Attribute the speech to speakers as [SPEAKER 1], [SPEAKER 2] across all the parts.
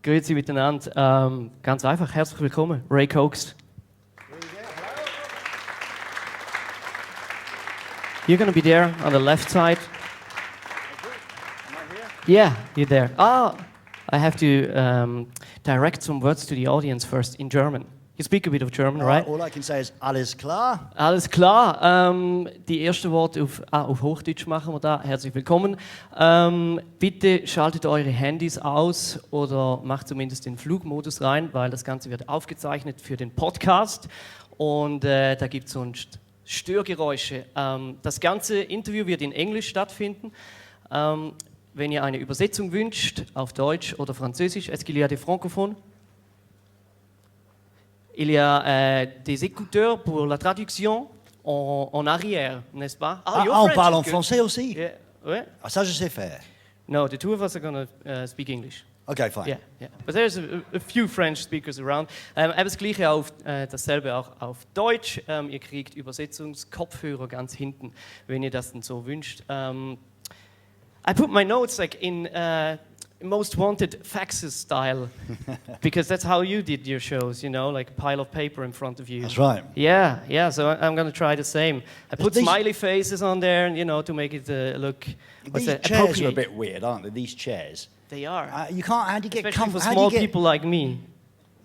[SPEAKER 1] Grüezi miteinander. Ganz einfach, herzlich willkommen, Ray Cokes. You're going to be there on the left side. Yeah, you're there. I have to direct some words to the audience first in German. You speak a bit of German, right?
[SPEAKER 2] All I can say is alles klar.
[SPEAKER 1] Alles klar. Die ersten Worte auf Hochdeutsch machen wir da. Herzlich willkommen. Bitte schaltet eure Handys aus oder macht zumindest den Flugmodus rein, weil das Ganze wird aufgezeichnet für den Podcast. Und da gibt es sonst Störgeräusche. Das ganze Interview wird in Englisch stattfinden. Wenn ihr eine Übersetzung wünscht, auf Deutsch oder Französisch, est-ce qu'il y a des francophones? Il y a des écouteurs pour la traduction en arrière, n'est-ce pas?
[SPEAKER 2] On parle en français aussi?
[SPEAKER 1] Yeah. Ouais.
[SPEAKER 2] Ça, je sais faire.
[SPEAKER 1] No, the two of us are going to speak English.
[SPEAKER 2] Okay, fine.
[SPEAKER 1] Yeah. But there's a few French speakers around. Aber das Gleiche dasselbe auch auf Deutsch. Ihr kriegt Übersetzungskopfhörer ganz hinten, wenn ihr das denn so wünscht. I put my notes like in most wanted faxes style, because that's how you did your shows, you know, like a pile of paper in front of you.
[SPEAKER 2] That's right.
[SPEAKER 1] Yeah. So I'm going to try the same. I put smiley faces on there, you know, to make it look.
[SPEAKER 2] These chairs are a bit weird, aren't they? These chairs.
[SPEAKER 1] They are.
[SPEAKER 2] You can't. How do you get
[SPEAKER 1] Especially
[SPEAKER 2] comfortable?
[SPEAKER 1] for small people like me.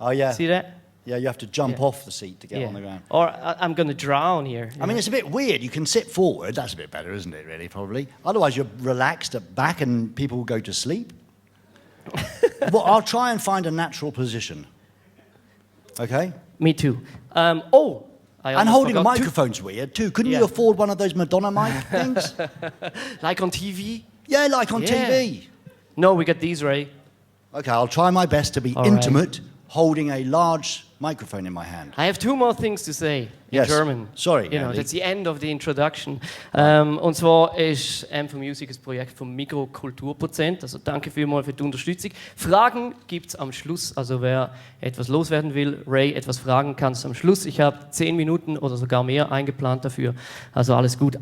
[SPEAKER 2] Oh yeah.
[SPEAKER 1] See that?
[SPEAKER 2] Yeah, you have to jump off the seat to get on the ground.
[SPEAKER 1] Or I'm going to drown here.
[SPEAKER 2] I mean, it's a bit weird. You can sit forward. That's a bit better, isn't it, really, probably? Otherwise, you're relaxed at back and people will go to sleep. Well, I'll try and find a natural position. Okay?
[SPEAKER 1] Me too. And
[SPEAKER 2] holding a microphone's weird, too. Couldn't you afford one of those Madonna mic things?
[SPEAKER 1] Like on TV?
[SPEAKER 2] Yeah, like on TV.
[SPEAKER 1] No, we got these, Ray.
[SPEAKER 2] Okay, I'll try my best to be intimate, holding a large microphone in my hand.
[SPEAKER 1] I have two more things to say in German.
[SPEAKER 2] Sorry,
[SPEAKER 1] you know,
[SPEAKER 2] Andy.
[SPEAKER 1] that's the end of the introduction. Und zwar ist m4music ein Projekt vom Mikrokulturprozent. Also danke vielmals für die Unterstützung. Fragen gibt es am Schluss. Also wer etwas loswerden will, Ray, etwas fragen kannst am Schluss. Ich habe 10 Minuten oder sogar mehr eingeplant dafür. Also alles gut.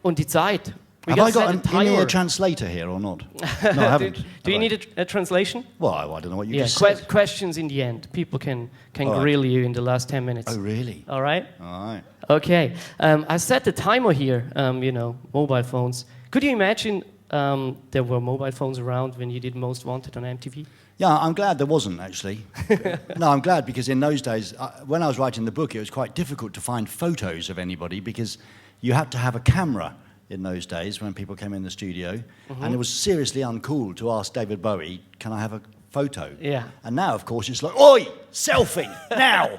[SPEAKER 1] Und die Zeit.
[SPEAKER 2] Have I got an in-ear translator here or not? No, I haven't.
[SPEAKER 1] Do you need a translation?
[SPEAKER 2] Well, I don't know what you just said.
[SPEAKER 1] Questions in the end. People can grill you in the last 10 minutes.
[SPEAKER 2] Oh, really?
[SPEAKER 1] All right?
[SPEAKER 2] All right.
[SPEAKER 1] Okay. I set the timer here, you know, mobile phones. Could you imagine there were mobile phones around when you did Most Wanted on MTV?
[SPEAKER 2] Yeah, I'm glad there wasn't, actually. No, I'm glad because in those days, when I was writing the book, it was quite difficult to find photos of anybody because you had to have a camera in those days when people came in the studio, and it was seriously uncool to ask David Bowie, can I have a photo?
[SPEAKER 1] Yeah.
[SPEAKER 2] And now, of course, it's like, oi, selfie, now!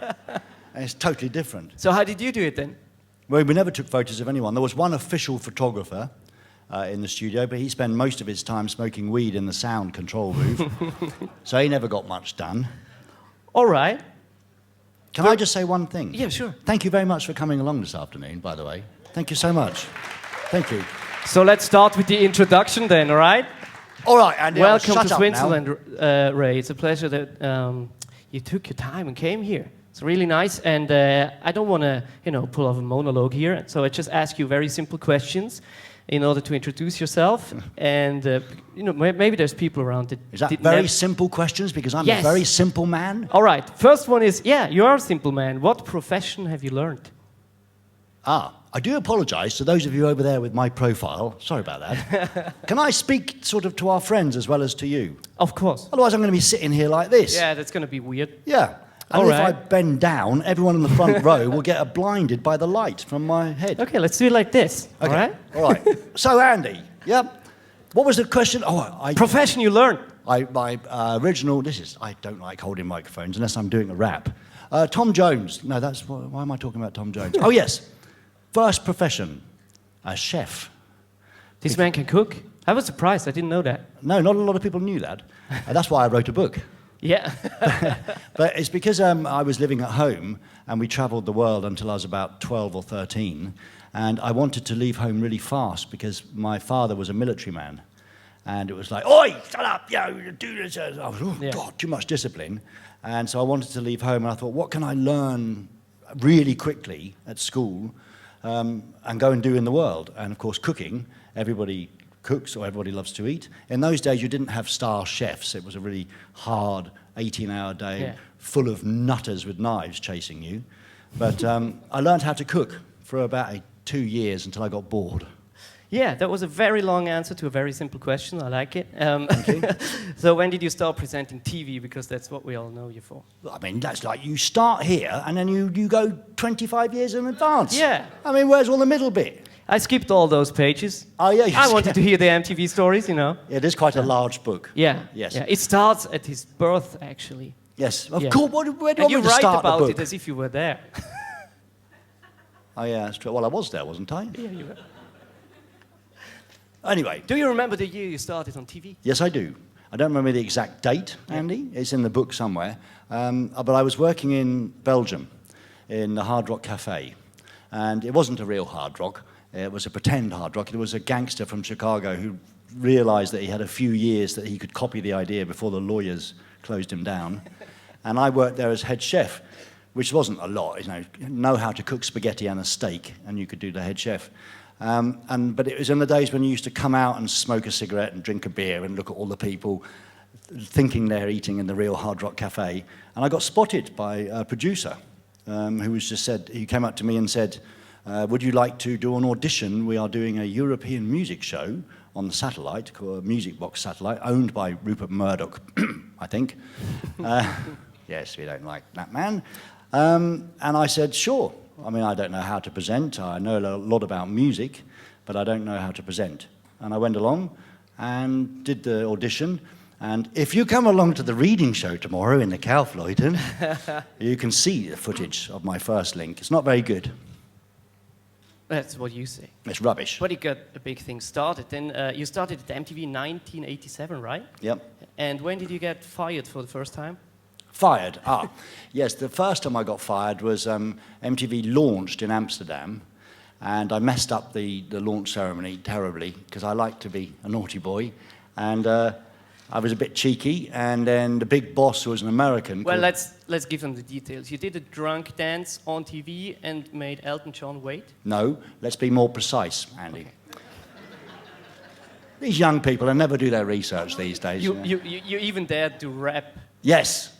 [SPEAKER 2] And it's totally different.
[SPEAKER 1] So how did you do it then?
[SPEAKER 2] Well, we never took photos of anyone. There was one official photographer in the studio, but he spent most of his time smoking weed in the sound control booth, so he never got much done.
[SPEAKER 1] All right.
[SPEAKER 2] Can I just say one thing?
[SPEAKER 1] Yeah, sure.
[SPEAKER 2] Thank you very much for coming along this afternoon, by the way. Thank you so much. Thank you.
[SPEAKER 1] So let's start with the introduction then, all right?
[SPEAKER 2] All right, Andy.
[SPEAKER 1] Welcome to Switzerland, Ray. It's a pleasure that you took your time and came here. It's really nice, and I don't want to, you know, pull off a monologue here. So I just ask you very simple questions in order to introduce yourself, and you know, maybe there's people around that.
[SPEAKER 2] Is that very simple questions? Because I'm a very simple man.
[SPEAKER 1] All right. First one is, you are a simple man. What profession have you learned?
[SPEAKER 2] I do apologise to those of you over there with my profile. Sorry about that. Can I speak sort of to our friends as well as to you?
[SPEAKER 1] Of course.
[SPEAKER 2] Otherwise I'm going to be sitting here like this.
[SPEAKER 1] Yeah, that's going to be weird.
[SPEAKER 2] Yeah. And if I bend down, everyone in the front row will get blinded by the light from my head.
[SPEAKER 1] Okay, let's do it like this.
[SPEAKER 2] Okay. All right. So, Andy, what was the question?
[SPEAKER 1] Profession you learned.
[SPEAKER 2] My original, I don't like holding microphones unless I'm doing a rap. Tom Jones. No, why am I talking about Tom Jones? Oh, yes. First profession, a chef.
[SPEAKER 1] This man can cook? I was surprised, I didn't know that.
[SPEAKER 2] No, not a lot of people knew that. That's why I wrote a book.
[SPEAKER 1] Yeah.
[SPEAKER 2] But it's because I was living at home and we travelled the world until I was about 12 or 13, and I wanted to leave home really fast because my father was a military man. And it was like, oi, shut up, do this. I was, God, too much discipline. And so I wanted to leave home, and I thought, what can I learn really quickly at school and go and do in the world? And of course, cooking, everybody cooks, or everybody loves to eat. In those days, you didn't have star chefs. It was a really hard 18-hour day full of nutters with knives chasing you. But I learned how to cook for about 2 years until I got bored.
[SPEAKER 1] Yeah, that was a very long answer to a very simple question. I like it. So when did you start presenting TV? Because that's what we all know you for.
[SPEAKER 2] I mean, that's like you start here and then you go 25 years in advance.
[SPEAKER 1] Yeah.
[SPEAKER 2] I mean, where's all the middle bit?
[SPEAKER 1] I skipped all those pages.
[SPEAKER 2] Oh, yeah.
[SPEAKER 1] I wanted to hear the MTV stories, you know.
[SPEAKER 2] Yeah, it is quite a large book.
[SPEAKER 1] Yeah.
[SPEAKER 2] Yes.
[SPEAKER 1] Yeah. It starts at his birth, actually.
[SPEAKER 2] Yes. Of course. Where do
[SPEAKER 1] and
[SPEAKER 2] you
[SPEAKER 1] you
[SPEAKER 2] want me to
[SPEAKER 1] write
[SPEAKER 2] start
[SPEAKER 1] about
[SPEAKER 2] the book?
[SPEAKER 1] it as if you were there.
[SPEAKER 2] Oh, yeah, that's true. Well, I was there, wasn't I?
[SPEAKER 1] Yeah, you were.
[SPEAKER 2] Anyway.
[SPEAKER 1] Do you remember the year you started on TV?
[SPEAKER 2] Yes, I do. I don't remember the exact date, Andy. It's in the book somewhere. But I was working in Belgium in the Hard Rock Cafe. And it wasn't a real hard rock. It was a pretend hard rock. It was a gangster from Chicago who realized that he had a few years that he could copy the idea before the lawyers closed him down. And I worked there as head chef, which wasn't a lot. You know how to cook spaghetti and a steak, and you could do the head chef. But it was in the days when you used to come out and smoke a cigarette and drink a beer and look at all the people thinking they're eating in the real Hard Rock Cafe. And I got spotted by a producer who came up to me and said, would you like to do an audition? We are doing a European music show on the satellite, called Music Box Satellite, owned by Rupert Murdoch, I think. Yes, we don't like that man. And I said, sure. I mean, I don't know how to present. I know a lot about music, but I don't know how to present. And I went along and did the audition. And if you come along to the reading show tomorrow in the Kaufleuten, you can see the footage of my first link. It's not very good.
[SPEAKER 1] That's what you say.
[SPEAKER 2] It's rubbish.
[SPEAKER 1] But you got a big thing started. Then you started at MTV in 1987, right?
[SPEAKER 2] Yep.
[SPEAKER 1] And when did you get fired for the first time?
[SPEAKER 2] Fired? Yes, the first time I got fired was MTV launched in Amsterdam, and I messed up the launch ceremony terribly, because I like to be a naughty boy, and I was a bit cheeky, and then the big boss, who was an American...
[SPEAKER 1] Well, let's give them the details. You did a drunk dance on TV and made Elton John wait?
[SPEAKER 2] No, let's be more precise, Andy. Okay. These young people, they never do their research these days.
[SPEAKER 1] You even dared to rap?
[SPEAKER 2] Yes.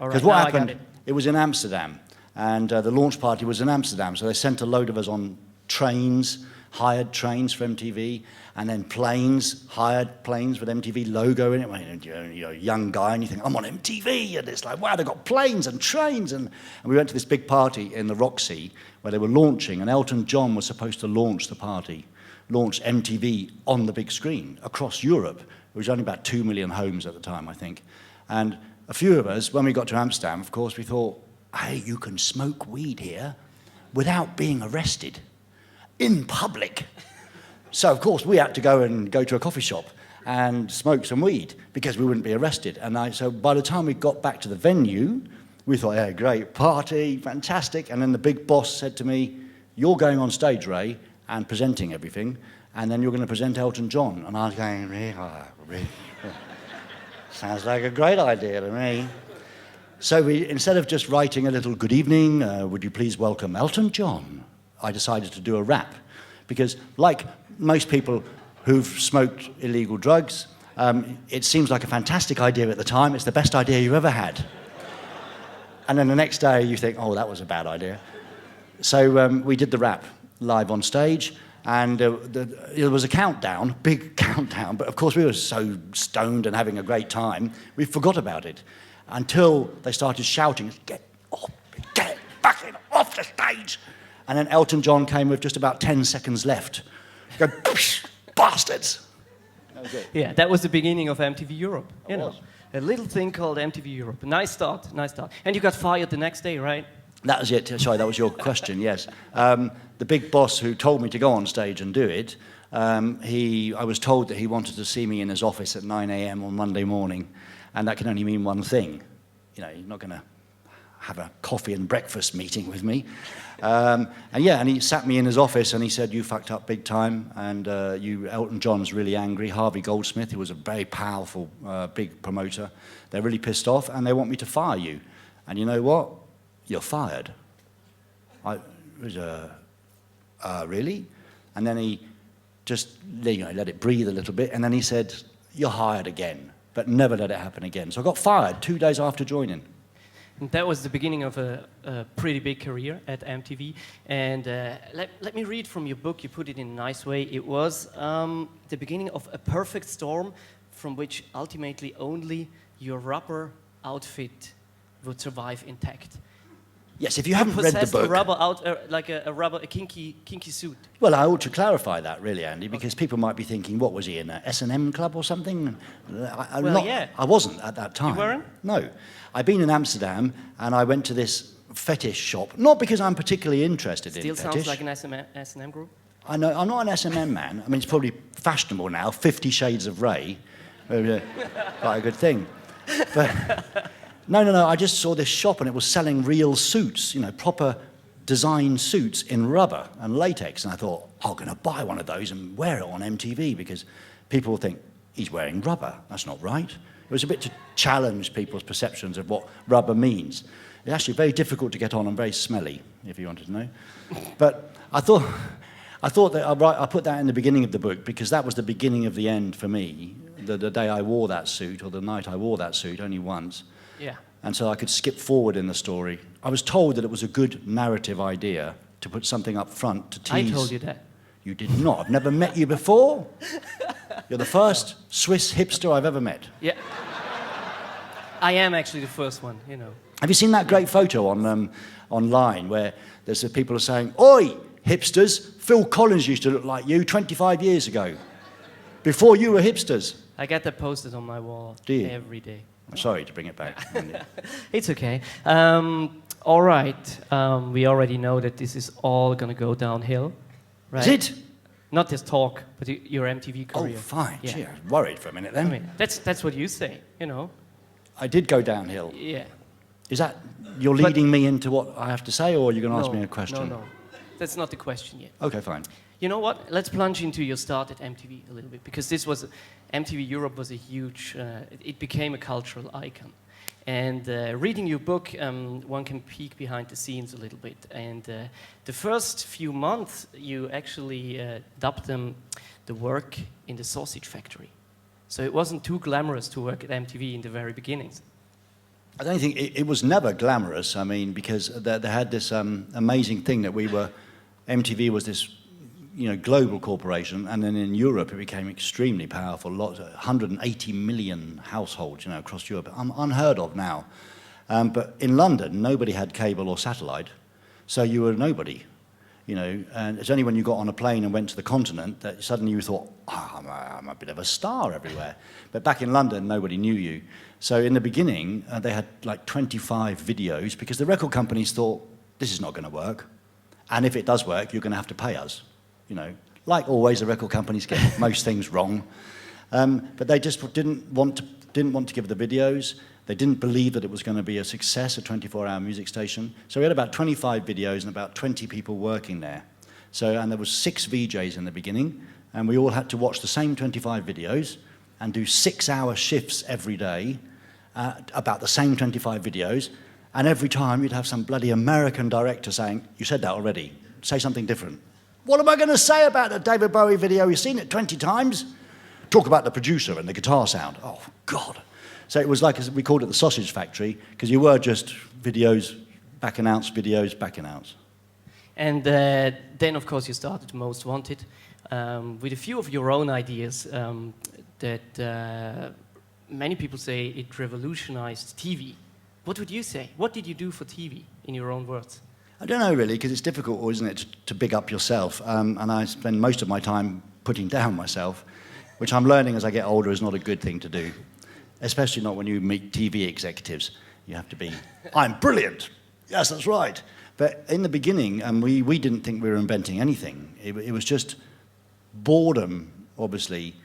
[SPEAKER 2] Because
[SPEAKER 1] what
[SPEAKER 2] happened, it was in Amsterdam, and the launch party was in Amsterdam, so they sent a load of us on trains, hired trains for MTV, and then planes, hired planes with MTV logo in it. When you're a young guy and you think, I'm on MTV, and it's like, wow, they've got planes and trains. And we went to this big party in the Roxy where they were launching, and Elton John was supposed to launch the party, launch MTV on the big screen across Europe. It was only about 2 million homes at the time, I think. And a few of us, when we got to Amsterdam, of course, we thought, hey, you can smoke weed here without being arrested in public. So, of course, we had to go to a coffee shop and smoke some weed because we wouldn't be arrested. And so by the time we got back to the venue, we thought, yeah, great, party, fantastic. And then the big boss said to me, you're going on stage, Ray, and presenting everything, and then you're going to present Elton John. And I was going, really? Sounds like a great idea to me. So instead of just writing a little good evening, would you please welcome Elton John, I decided to do a rap. Because like most people who've smoked illegal drugs, it seems like a fantastic idea at the time. It's the best idea you ever had. And then the next day you think, oh, that was a bad idea. So we did the rap live on stage. And there was a countdown, big countdown, but of course we were so stoned and having a great time, we forgot about it until they started shouting, get back off the stage. And then Elton John came with just about 10 seconds left. Go, bastards. That was it.
[SPEAKER 1] Yeah, that was the beginning of MTV Europe.
[SPEAKER 2] You know,
[SPEAKER 1] a little thing called MTV Europe. Nice start, nice start. And you got fired the next day, right?
[SPEAKER 2] That was it. Sorry, that was your question, yes. The big boss who told me to go on stage and do it, I was told that he wanted to see me in his office at 9 a.m. on Monday morning, and that can only mean one thing. You know, you're not going to have a coffee and breakfast meeting with me. And he sat me in his office and he said, you fucked up big time, and Elton John's really angry. Harvey Goldsmith, who was a very powerful, big promoter, they're really pissed off and they want me to fire you. And you know what? You're fired. Really? And then he just let it breathe a little bit, and then he said, "You're hired again, but never let it happen again." So I got fired 2 days after joining.
[SPEAKER 1] And that was the beginning of a pretty big career at MTV. And let me read from your book. You put it in a nice way. It was the beginning of a perfect storm from which ultimately only your rubber outfit would survive intact.
[SPEAKER 2] Yes, if you haven't read the book,
[SPEAKER 1] a kinky suit.
[SPEAKER 2] Well, I ought to clarify that, really, Andy, because people might be thinking, what was he, in an S&M club or something? I wasn't at that time.
[SPEAKER 1] You weren't?
[SPEAKER 2] No. I'd been in Amsterdam, and I went to this fetish shop, not because I'm particularly interested in fetish.
[SPEAKER 1] Still sounds like an S&M group?
[SPEAKER 2] I know, I'm not an S&M man. I mean, it's probably fashionable now, 50 Shades of Grey. Quite a good thing. But no, I just saw this shop, and it was selling real suits, proper design suits in rubber and latex, and I thought, I'm going to buy one of those and wear it on MTV, because people will think, he's wearing rubber. That's not right. It was a bit to challenge people's perceptions of what rubber means. It's actually very difficult to get on and very smelly, if you wanted to know. But I thought that I put that in the beginning of the book, because that was the beginning of the end for me, the day I wore that suit, or the night I wore that suit, only once.
[SPEAKER 1] Yeah.
[SPEAKER 2] And so I could skip forward in the story. I was told that it was a good narrative idea to put something up front to tease.
[SPEAKER 1] I told you that.
[SPEAKER 2] You did not. I've never met you before. You're the first Swiss hipster I've ever met.
[SPEAKER 1] Yeah. I am actually the first one,
[SPEAKER 2] Have you seen that great photo on online where there's people are saying, "Oi, hipsters, Phil Collins used to look like you 25 years ago, before you were hipsters."
[SPEAKER 1] I get that posted on my wall every day.
[SPEAKER 2] I'm sorry to bring it back.
[SPEAKER 1] It's okay. All right. We already know that this is all going to go downhill, right?
[SPEAKER 2] Is it?
[SPEAKER 1] Not this talk, but your MTV career.
[SPEAKER 2] Oh, fine.
[SPEAKER 1] Yeah.
[SPEAKER 2] Gee, I was worried for a minute then.
[SPEAKER 1] I mean, that's what you say,
[SPEAKER 2] I did go downhill.
[SPEAKER 1] Yeah.
[SPEAKER 2] Is that, you're leading me into what I have to say, or are you going to ask me a question?
[SPEAKER 1] No. That's not the question yet.
[SPEAKER 2] Okay, fine.
[SPEAKER 1] You know what? Let's plunge into your start at MTV a little bit, because MTV Europe was a huge, it became a cultural icon. And reading your book, one can peek behind the scenes a little bit. And the first few months, you actually dubbed them the work in the sausage factory. So it wasn't too glamorous to work at MTV in the very beginnings.
[SPEAKER 2] I don't think it was never glamorous. I mean, because they had this amazing thing that MTV was this, global corporation, and then in Europe it became extremely powerful. 180 million households, across Europe, unheard of now. But in London, nobody had cable or satellite, so you were nobody. And it's only when you got on a plane and went to the continent that suddenly you thought, I'm a bit of a star everywhere. But back in London, nobody knew you. So in the beginning, they had like 25 videos, because the record companies thought, this is not going to work. And if it does work, you're going to have to pay us. Like always, the record companies get most things wrong. But they just didn't want to give the videos. They didn't believe that it was going to be a success, a 24-hour music station. So we had about 25 videos and about 20 people working there. And there was 6 VJs in the beginning, and we all had to watch the same 25 videos and do 6-hour shifts every day about the same 25 videos. And every time you'd have some bloody American director saying, "You said that already, say something different." "What am I going to say about the David Bowie video? You've seen it 20 times. Talk about the producer and the guitar sound." Oh, God. So it was like, we called it the sausage factory, because you were just videos, back announce, videos, back announce.
[SPEAKER 1] And then, of course, you started Most Wanted with a few of your own ideas that many people say it revolutionized TV. What would you say? What did you do for TV, in your own words?
[SPEAKER 2] I don't know, really, because it's difficult, isn't it, to big up yourself. And I spend most of my time putting down myself, which I'm learning as I get older is not a good thing to do, especially not when you meet TV executives. You have to be, "I'm brilliant. Yes, that's right." But in the beginning, we didn't think we were inventing anything. It was just boredom, obviously.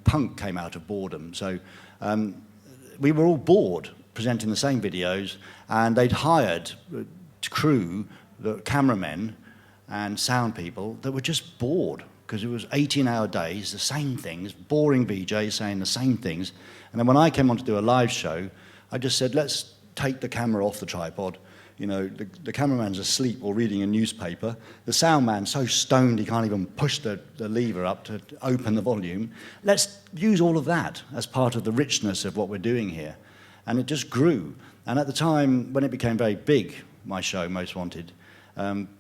[SPEAKER 2] Punk came out of boredom. So we were all bored presenting the same videos, and they'd hired crew, the cameramen and sound people that were just bored, because it was 18-hour days, the same things, boring VJs saying the same things. And then when I came on to do a live show, I just said, let's take the camera off the tripod, You know, the cameraman's asleep or reading a newspaper. The sound man's so stoned he can't even push the lever up to open the volume. Let's use all of that as part of the richness of what we're doing here. And it just grew. And at the time, when it became very big, my show, Most Wanted,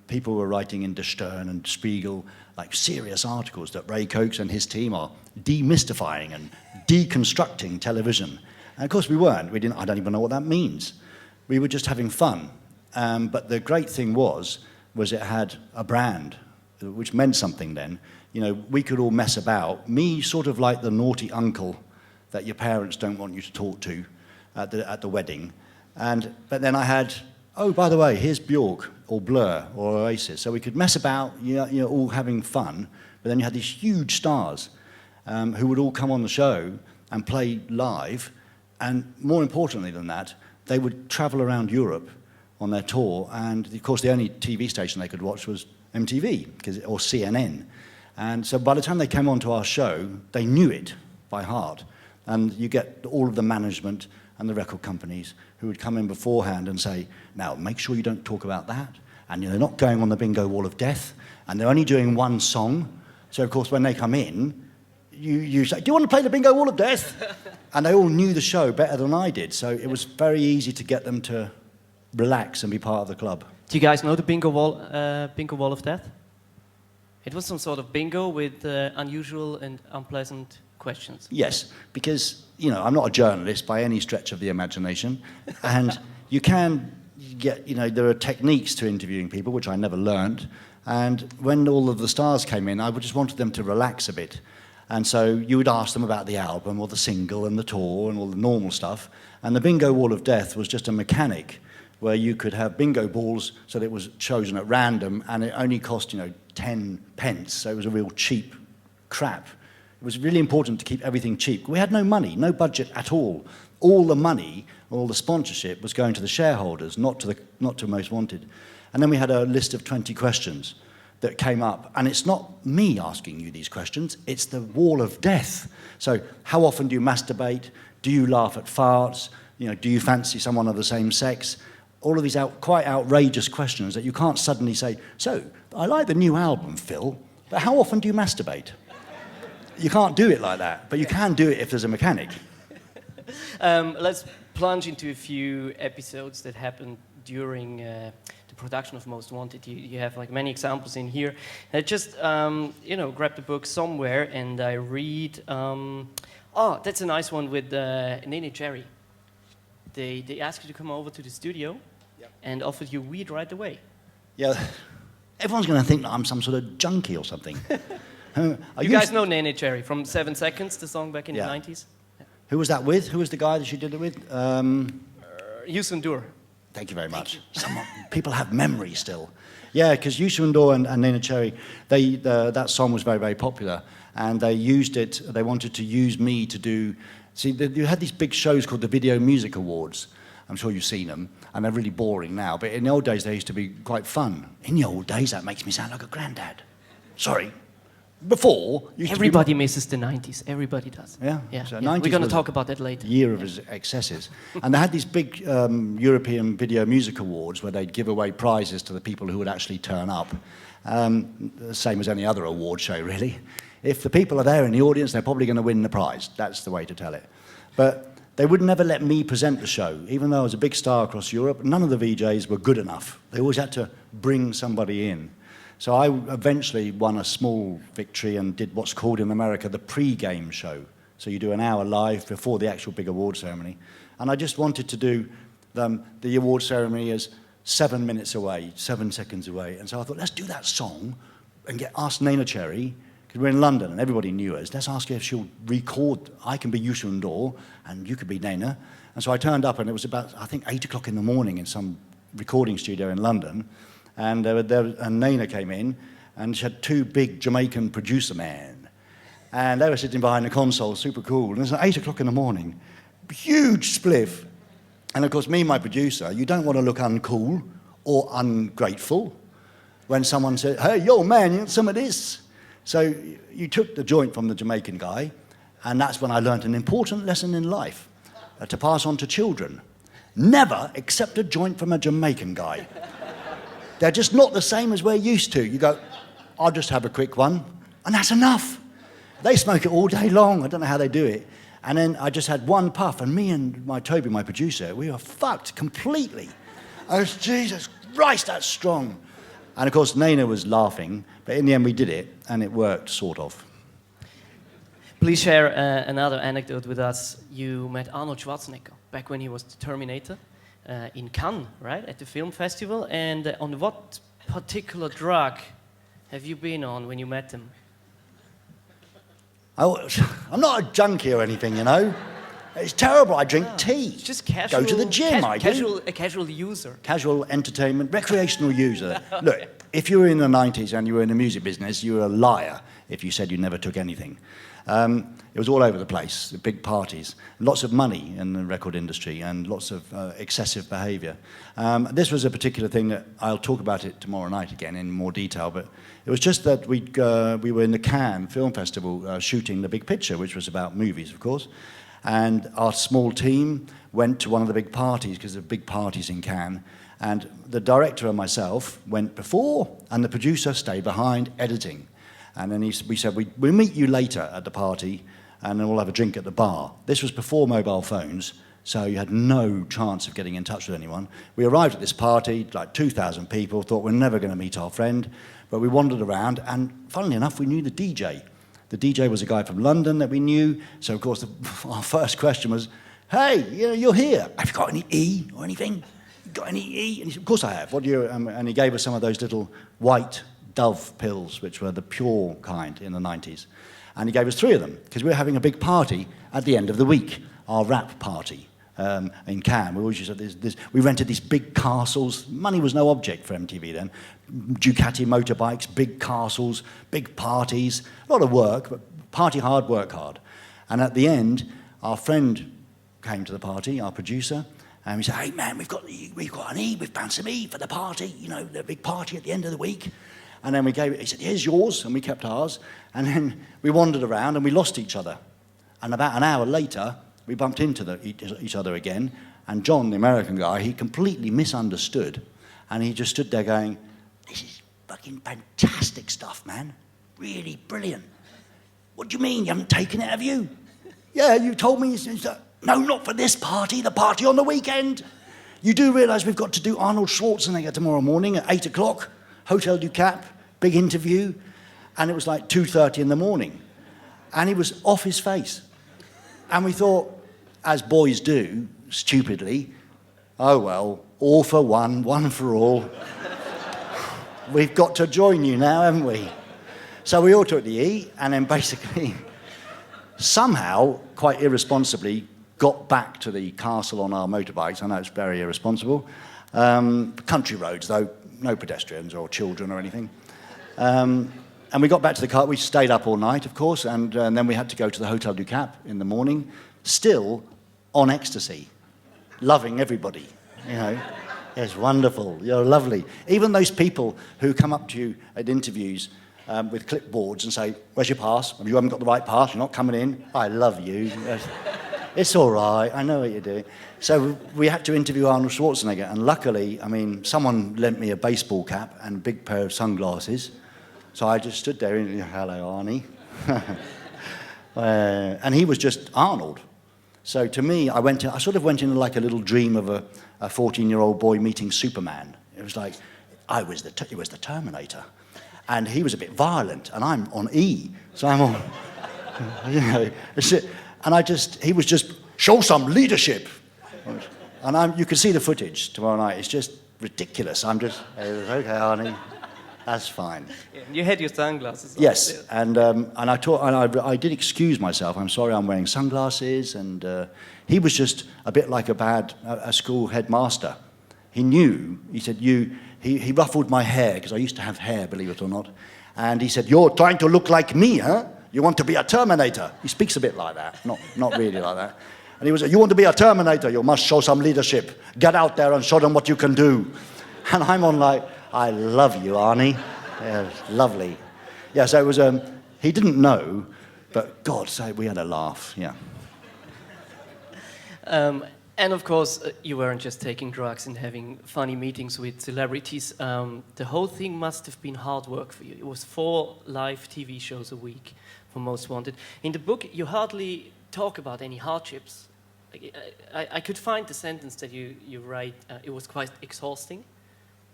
[SPEAKER 2] people were writing in Der Stern and Spiegel, like serious articles that Ray Coates and his team are demystifying and deconstructing television. And of course we weren't. I don't even know what that means. We were just having fun. But the great thing was it had a brand, which meant something then. You know, we could all mess about. Me, sort of like the naughty uncle that your parents don't want you to talk to at the wedding. But then I had, oh, by the way, here's Bjork or Blur or Oasis. So we could mess about, all having fun. But then you had these huge stars who would all come on the show and play live. And more importantly than that, they would travel around Europe on their tour. And of course, the only TV station they could watch was MTV or CNN. And so by the time they came onto our show, they knew it by heart. And you get all of the management and the record companies who would come in beforehand and say, now, make sure you don't talk about that. And they're not going on the bingo wall of death. And they're only doing one song. So, of course, when they come in, you say, do you want to play the bingo wall of death? And they all knew the show better than I did. So it was very easy to get them to relax and be part of the club.
[SPEAKER 1] Do you guys know the bingo wall of death? It was some sort of bingo with unusual and unpleasant questions.
[SPEAKER 2] Yes, because, I'm not a journalist by any stretch of the imagination. And you can get, there are techniques to interviewing people, which I never learned. And when all of the stars came in, I just wanted them to relax a bit. And so you would ask them about the album or the single and the tour and all the normal stuff. And the bingo wall of death was just a mechanic where you could have bingo balls so that it was chosen at random and it only cost, 10 pence. So it was a real cheap crap. It was really important to keep everything cheap. We had no money, no budget at all. All the money, all the sponsorship was going to the shareholders, not to Most Wanted. And then we had a list of 20 questions that came up. And it's not me asking you these questions, it's the wall of death. So how often do you masturbate? Do you laugh at farts? Do you fancy someone of the same sex? All of these quite outrageous questions that you can't suddenly say, so, I like the new album, Phil, but how often do you masturbate? You can't do it like that, but you can do it if there's a mechanic.
[SPEAKER 1] Let's plunge into a few episodes that happened during the production of Most Wanted. You have like many examples in here. I just grabbed the book somewhere and I read. That's a nice one with Nene Cherry. They asked you to come over to the studio and offered you weed right away. Yeah,
[SPEAKER 2] everyone's going to think that I'm some sort of junkie or something.
[SPEAKER 1] You guys know Nene Cherry from 7 Seconds, the song back in the 90s? Yeah.
[SPEAKER 2] Who was that with? Who was the guy that she did it with?
[SPEAKER 1] Youssou N'Dour.
[SPEAKER 2] Thank you very much. People have memory still. Yeah, because Youssou N'Dour and Nene Cherry, that song was very, very popular. And they used it, they wanted to use me to do... See, you had these big shows called the Video Music Awards. I'm sure you've seen them. And they're really boring now. But in the old days, they used to be quite fun. In the old days, that makes me sound like a granddad. Sorry. Before...
[SPEAKER 1] Everybody misses the 90s. Everybody does.
[SPEAKER 2] Yeah. So 90s
[SPEAKER 1] we're going to talk about that later.
[SPEAKER 2] Year of his excesses. And they had these big European Video Music Awards where they'd give away prizes to the people who would actually turn up. The same as any other award show, really. If the people are there in the audience, they're probably going to win the prize. That's the way to tell it. But they would never let me present the show. Even though I was a big star across Europe, none of the VJs were good enough. They always had to bring somebody in. So I eventually won a small victory and did what's called in America the pre-game show. So you do an hour live before the actual big award ceremony. And I just wanted to do the award ceremony as 7 minutes away, 7 seconds away. And so I thought, let's do that song and ask Nene Cherry, because we're in London and everybody knew us. Let's ask her if she'll record. I can be Youssou N'Dour and you could be Nene. And so I turned up and it was about, I think, 8 o'clock in the morning in some recording studio in London. And Nene came in, and she had 2 big Jamaican producer men. And they were sitting behind the console, super cool. And it was at 8 o'clock in the morning, huge spliff. And of course, me and my producer, you don't want to look uncool or ungrateful when someone said, hey, yo, man, you want some of this? So you took the joint from the Jamaican guy, and that's when I learned an important lesson in life, to pass on to children. never accept a joint from a Jamaican guy. They're just not the same as we're used to. You go, I'll just have a quick one, and that's enough. They smoke it all day long. I don't know how they do it. And then I just had one puff, and me and Toby, my producer, we were fucked completely. I was, Jesus Christ, that's strong. And of course, Nana was laughing, but in the end we did it, and it worked, sort of.
[SPEAKER 1] Please share another anecdote with us. You met Arnold Schwarzenegger back when he was the Terminator in Cannes, right, at the film festival. And on what particular drug have you been on when you met him?
[SPEAKER 2] I'm not a junkie or anything, you know. It's terrible. I drink tea.
[SPEAKER 1] It's just casual.
[SPEAKER 2] Go to the gym.
[SPEAKER 1] A casual user.
[SPEAKER 2] Casual entertainment, recreational user. Look, if you were in the 90s and you were in the music business, you were a liar if you said you never took anything. It was all over the place, the big parties, lots of money in the record industry and lots of excessive behaviour. This was a particular thing that I'll talk about it tomorrow night again in more detail, but it was just that we were in the Cannes Film Festival shooting The Big Picture, which was about movies, of course, and our small team went to one of the big parties, because there are big parties in Cannes, and the director and myself went before, and the producer stayed behind editing. And then we said, we'll meet you later at the party, and then we'll have a drink at the bar. This was before mobile phones, so you had no chance of getting in touch with anyone. We arrived at this party, like 2,000 people, thought we're never going to meet our friend, but we wandered around, and funnily enough, we knew the DJ. The DJ was a guy from London that we knew, so of course our first question was, hey, you're here, have you got any E or anything? You got any E? And he said, of course I have. What do you? And he gave us some of those little white Dove pills, which were the pure kind in the 90s. And he gave us 3 of them, because we were having a big party at the end of the week, our rap party in Cannes. We always used to, we rented these big castles. Money was no object for MTV then. Ducati motorbikes, big castles, big parties, a lot of work, but party hard, work hard. And at the end, our friend came to the party, our producer, and we said, hey man, we've got an E, we've found some E for the party, you know, the big party at the end of the week. And then we gave it, he said, here's yours, and we kept ours. And then we wandered around and we lost each other. And about an hour later, we bumped into each other again. And John, the American guy, he completely misunderstood. And he just stood there going, this is fucking fantastic stuff, man. Really brilliant. What do you mean, you haven't taken it, have you? Yeah, you told me. No, not for this party, the party on the weekend. You do realise we've got to do Arnold Schwarzenegger tomorrow morning at 8 o'clock? Hotel du Cap, big interview, and it was like 2:30 in the morning. And he was off his face. And we thought, as boys do, stupidly, oh well, all for one, one for all. We've got to join you now, haven't we? So we all took the E, and then basically, somehow, quite irresponsibly, got back to the castle on our motorbikes. I know it's very irresponsible. Country roads, though, no pedestrians or children or anything. And we got back to the car. We stayed up all night, of course, and then we had to go to the Hotel du Cap in the morning, still on ecstasy, loving everybody, you know. It's wonderful, you're lovely. Even those people who come up to you at interviews with clipboards and say, where's your pass? You haven't got the right pass, you're not coming in. I love you. It's all right, I know what you're doing. So we had to interview Arnold Schwarzenegger, and luckily, I mean, someone lent me a baseball cap and a big pair of sunglasses. So I just stood there and, hello, Arnie. And he was just Arnold. So to me, I sort of went into like a little dream of a 14-year-old boy meeting Superman. It was like, it was the Terminator. And he was a bit violent, and I'm on E. So I'm on, you know, and he was just, show some leadership. And you can see the footage tomorrow night. It's just ridiculous. I'm just, okay, Arnie, that's fine.
[SPEAKER 1] Yeah, you had your sunglasses on.
[SPEAKER 2] Yes, and I did excuse myself. I'm sorry I'm wearing sunglasses. And he was just a bit like a school headmaster. He knew, he said, he ruffled my hair, because I used to have hair, believe it or not. And he said, you're trying to look like me, huh? You want to be a Terminator. He speaks a bit like that, not really like that. And he was like, you want to be a Terminator, you must show some leadership. Get out there and show them what you can do. And I'm on like, I love you, Arnie. Yeah, lovely. Yeah, so it was, he didn't know, but God, so we had a laugh, yeah.
[SPEAKER 1] And of course, you weren't just taking drugs and having funny meetings with celebrities. The whole thing must have been hard work for you. It was 4 live TV shows a week for Most Wanted. In the book, you hardly talk about any hardships. I could find the sentence that you write, it was quite exhausting,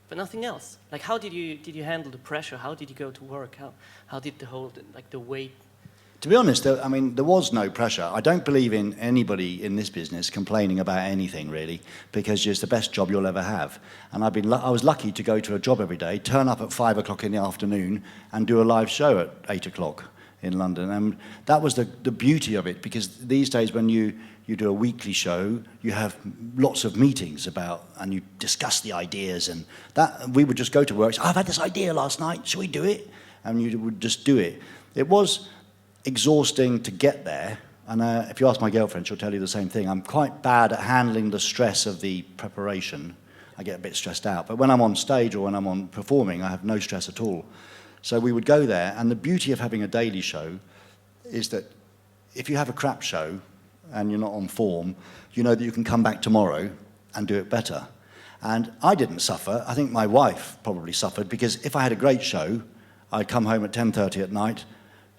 [SPEAKER 1] but nothing else. Like, how did you handle the pressure? How did you go to work? How did the weight?
[SPEAKER 2] To be honest, I mean, there was no pressure. I don't believe in anybody in this business complaining about anything, really, because it's the best job you'll ever have. And I was lucky to go to a job every day, turn up at 5 o'clock in the afternoon, and do a live show at 8 o'clock in London. And that was the beauty of it, because these days when you do a weekly show, you have lots of meetings and you discuss the ideas, and that we would just go to work, say, I've had this idea last night, shall we do it? And you would just do it. It was exhausting to get there, and if you ask my girlfriend, she'll tell you the same thing. I'm quite bad at handling the stress of the preparation. I get a bit stressed out, but when I'm on stage or when I'm on performing, I have no stress at all. So we would go there, and the beauty of having a daily show is that if you have a crap show and you're not on form, you know that you can come back tomorrow and do it better. And I didn't suffer. I think my wife probably suffered, because if I had a great show, I'd come home at 10:30 at night,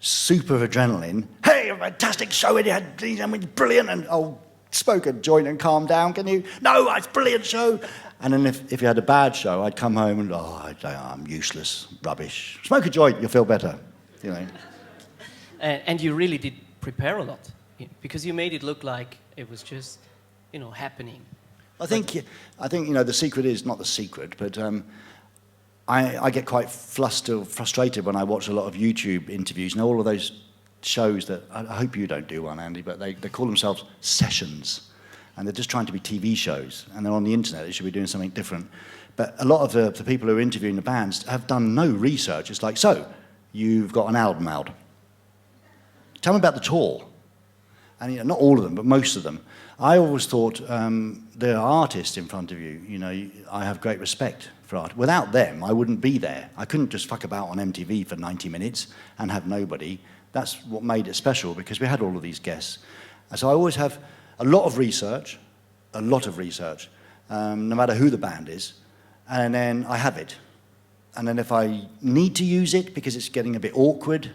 [SPEAKER 2] super adrenaline. Hey, a fantastic show, and you had, I mean, brilliant, and smoke a joint and calm down, can you? No, it's a brilliant show. And then if you had a bad show, I'd come home and, I'm useless, rubbish. Smoke a joint, you'll feel better, you know.
[SPEAKER 1] And you really did prepare a lot, because you made it look like it was just, happening.
[SPEAKER 2] I think the secret is, not the secret, but I get quite frustrated when I watch a lot of YouTube interviews, all of those shows that, I hope you don't do one, Andy, but they call themselves sessions, and they're just trying to be TV shows, and they're on the internet, they should be doing something different. But a lot of the people who are interviewing the bands have done no research. It's like, so, you've got an album out. Tell me about the tour. And not all of them, but most of them. I always thought, there are artists in front of you, I have great respect for art. Without them, I wouldn't be there. I couldn't just fuck about on MTV for 90 minutes and have nobody. That's what made it special, because we had all of these guests. And so I always have a lot of research, no matter who the band is, and then I have it. And then if I need to use it because it's getting a bit awkward,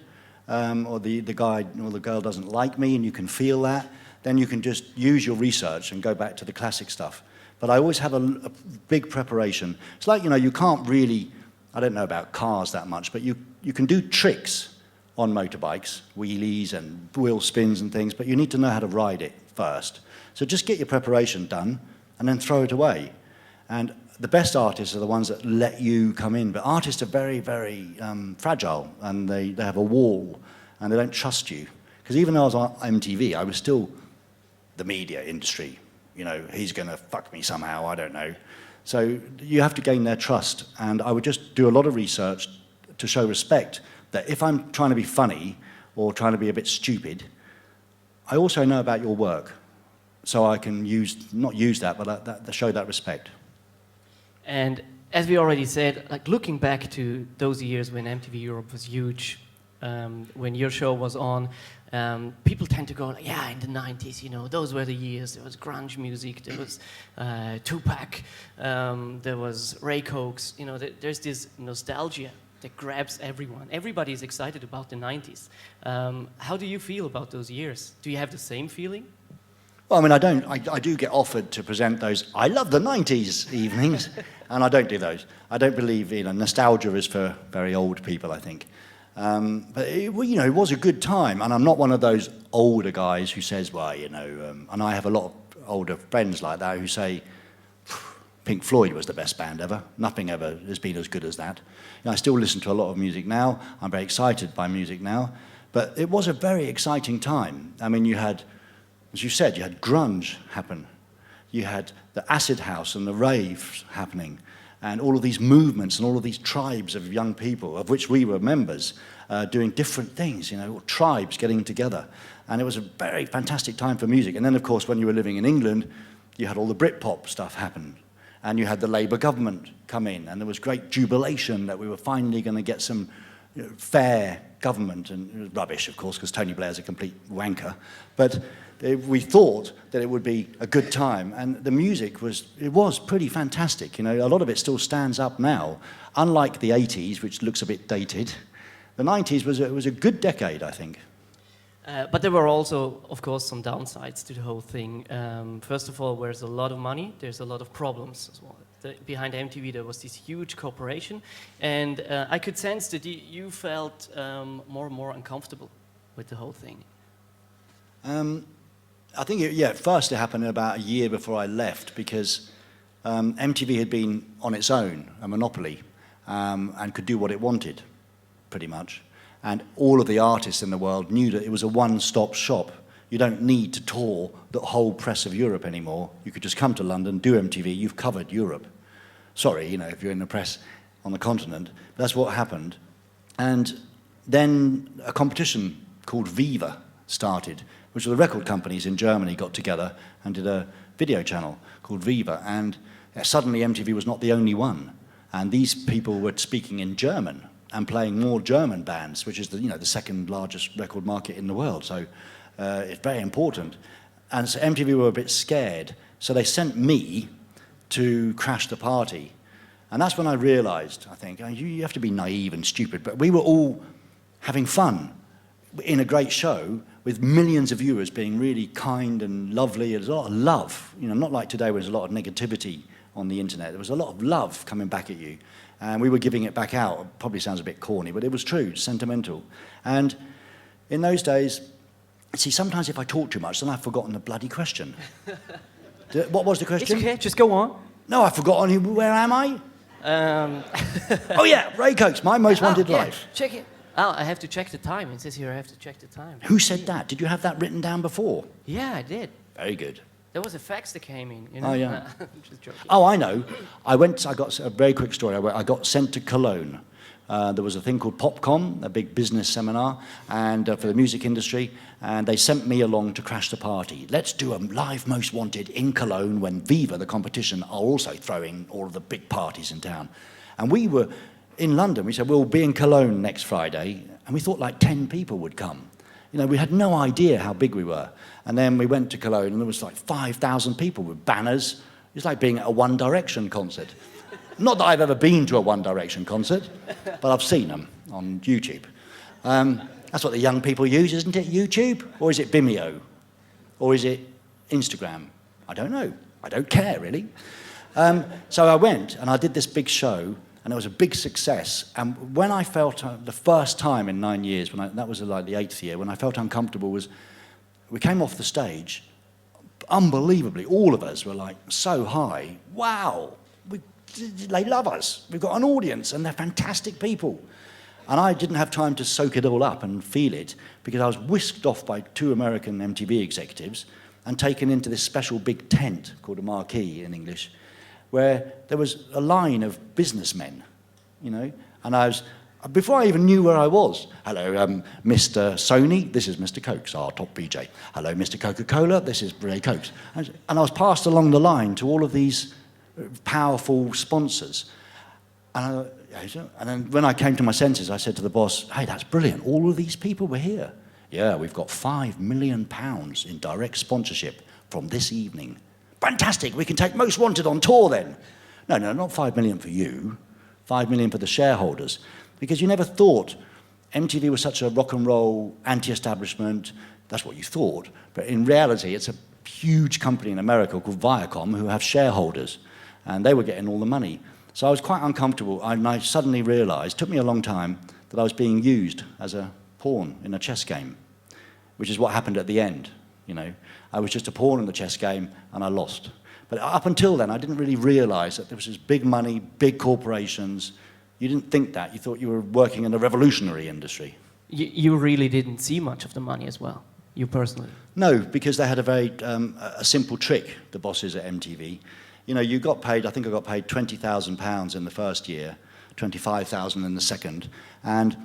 [SPEAKER 2] or the guy or the girl doesn't like me and you can feel that, then you can just use your research and go back to the classic stuff. But I always have a big preparation. It's like, you can't really, I don't know about cars that much, but you can do tricks on motorbikes, wheelies and wheel spins and things, but you need to know how to ride it first. So just get your preparation done and then throw it away. And the best artists are the ones that let you come in, but artists are very, very fragile, and they have a wall, and they don't trust you. Because even though I was on MTV, I was still the media industry. He's going to fuck me somehow, I don't know. So you have to gain their trust, and I would just do a lot of research to show respect, that if I'm trying to be funny or trying to be a bit stupid, I also know about your work, so I can not use that, but show that respect.
[SPEAKER 1] And as we already said, looking back to those years when MTV Europe was huge, when your show was on, people tend to go, in the 90s, those were the years. There was grunge music, there was Tupac, there was Ray Cox. There's this nostalgia that grabs everyone. Everybody is excited about the 90s. How do you feel about those years? Do you have the same feeling?
[SPEAKER 2] Well, I mean, I do get offered to present those I love the 90s evenings, and I don't do those. I don't believe, nostalgia is for very old people, I think. But it was a good time, and I'm not one of those older guys who says, and I have a lot of older friends like that who say, Pink Floyd was the best band ever. Nothing ever has been as good as that. I still listen to a lot of music now. I'm very excited by music now. But it was a very exciting time. I mean, you had, as you said, you had grunge happen. You had the acid house and the raves happening, and all of these movements and all of these tribes of young people, of which we were members, doing different things, tribes getting together. And it was a very fantastic time for music. And then, of course, when you were living in England, you had all the Britpop stuff happen. And you had the Labour government come in, and there was great jubilation that we were finally going to get some fair government, and it was rubbish, of course, because Tony Blair's a complete wanker. But We thought that it would be a good time, and the music was pretty fantastic. You know, a lot of it still stands up now. Unlike the 80s, which looks a bit dated, the 90s was a good decade, I think.
[SPEAKER 1] But there were also, of course, some downsides to the whole thing. First of all, there's a lot of money, there's a lot of problems as well. Behind MTV there was this huge corporation, and I could sense that you felt more and more uncomfortable with the whole thing.
[SPEAKER 2] I think, first it happened about a year before I left, because MTV had been on its own, a monopoly, and could do what it wanted, pretty much. And all of the artists in the world knew that it was a one-stop shop. You don't need to tour the whole press of Europe anymore. You could just come to London, do MTV, you've covered Europe. Sorry, you know, if you're in the press on the continent. But that's what happened. And then a competition called Viva started, which were the record companies in Germany got together and did a video channel called Viva. And suddenly MTV was not the only one. And these people were speaking in German and playing more German bands, which is the second largest record market in the world. So it's very important. And so MTV were a bit scared. So they sent me to crash the party. And that's when I realized, I think, you have to be naive and stupid, but we were all having fun in a great show with millions of viewers being really kind and lovely. There's a lot of love, you know, not like today where there's a lot of negativity on the internet. There was a lot of love coming back at you. And we were giving it back out. It probably sounds a bit corny, but it was true, sentimental. And in those days, see, sometimes if I talk too much, then I've forgotten the bloody question. What was the question?
[SPEAKER 1] It's okay, just go on.
[SPEAKER 2] No, I've forgotten. Where am I? Oh yeah, Ray Coates, my most wanted life.
[SPEAKER 1] Check it. Oh, I have to check the time. It says here I have to check the time.
[SPEAKER 2] Who said that? Did you have that written down before?
[SPEAKER 1] Yeah, I did.
[SPEAKER 2] Very good.
[SPEAKER 1] There was a fax that came in, you know.
[SPEAKER 2] Oh, yeah.
[SPEAKER 1] Just joking.
[SPEAKER 2] Oh, I know. I got a very quick story. I got sent to Cologne. There was a thing called PopCon, a big business seminar, and for the music industry, and they sent me along to crash the party. Let's do a live Most Wanted in Cologne when Viva, the competition, are also throwing all of the big parties in town. And we were in London. We said, we'll be in Cologne next Friday, and we thought like 10 people would come. You know, we had no idea how big we were. And then we went to Cologne, and there was like 5,000 people with banners. It's like being at a One Direction concert. Not that I've ever been to a One Direction concert, but I've seen them on YouTube. That's what the young people use, isn't it? YouTube? Or is it Vimeo? Or is it Instagram? I don't know. I don't care, really. So I went, and I did this big show, and it was a big success. And when I felt, the first time in 9 years, that was like the 8th year, when I felt uncomfortable was, we came off the stage, unbelievably, all of us were like so high. Wow, they love us. We've got an audience, and they're fantastic people. And I didn't have time to soak it all up and feel it, because I was whisked off by 2 American MTV executives and taken into this special big tent called a marquee in English, where there was a line of businessmen, you know, and I was, before I even knew where I was, hello, Mr. Sony, this is Mr. Cokes, our top VJ. Hello, Mr. Coca-Cola, this is Ray Cokes. And I was passed along the line to all of these powerful sponsors. And then when I came to my senses, I said to the boss, hey, that's brilliant, all of these people were here. Yeah, we've got £5 million in direct sponsorship from this evening. Fantastic, we can take Most Wanted on tour then. No, not 5 million for you, 5 million for the shareholders. Because you never thought MTV was such a rock and roll anti-establishment, that's what you thought. But in reality, it's a huge company in America called Viacom who have shareholders, and they were getting all the money. So I was quite uncomfortable, and I suddenly realized, it took me a long time, that I was being used as a pawn in a chess game, which is what happened at the end, you know. I was just a pawn in the chess game, and I lost. But up until then, I didn't really realize that there was this big money, big corporations. You didn't think that. You thought you were working in the revolutionary industry.
[SPEAKER 1] You really didn't see much of the money as well, you personally?
[SPEAKER 2] No, because they had a very a simple trick, the bosses at MTV. You know, you got paid, I think I got paid £20,000 in the first year, 25,000 in the second, and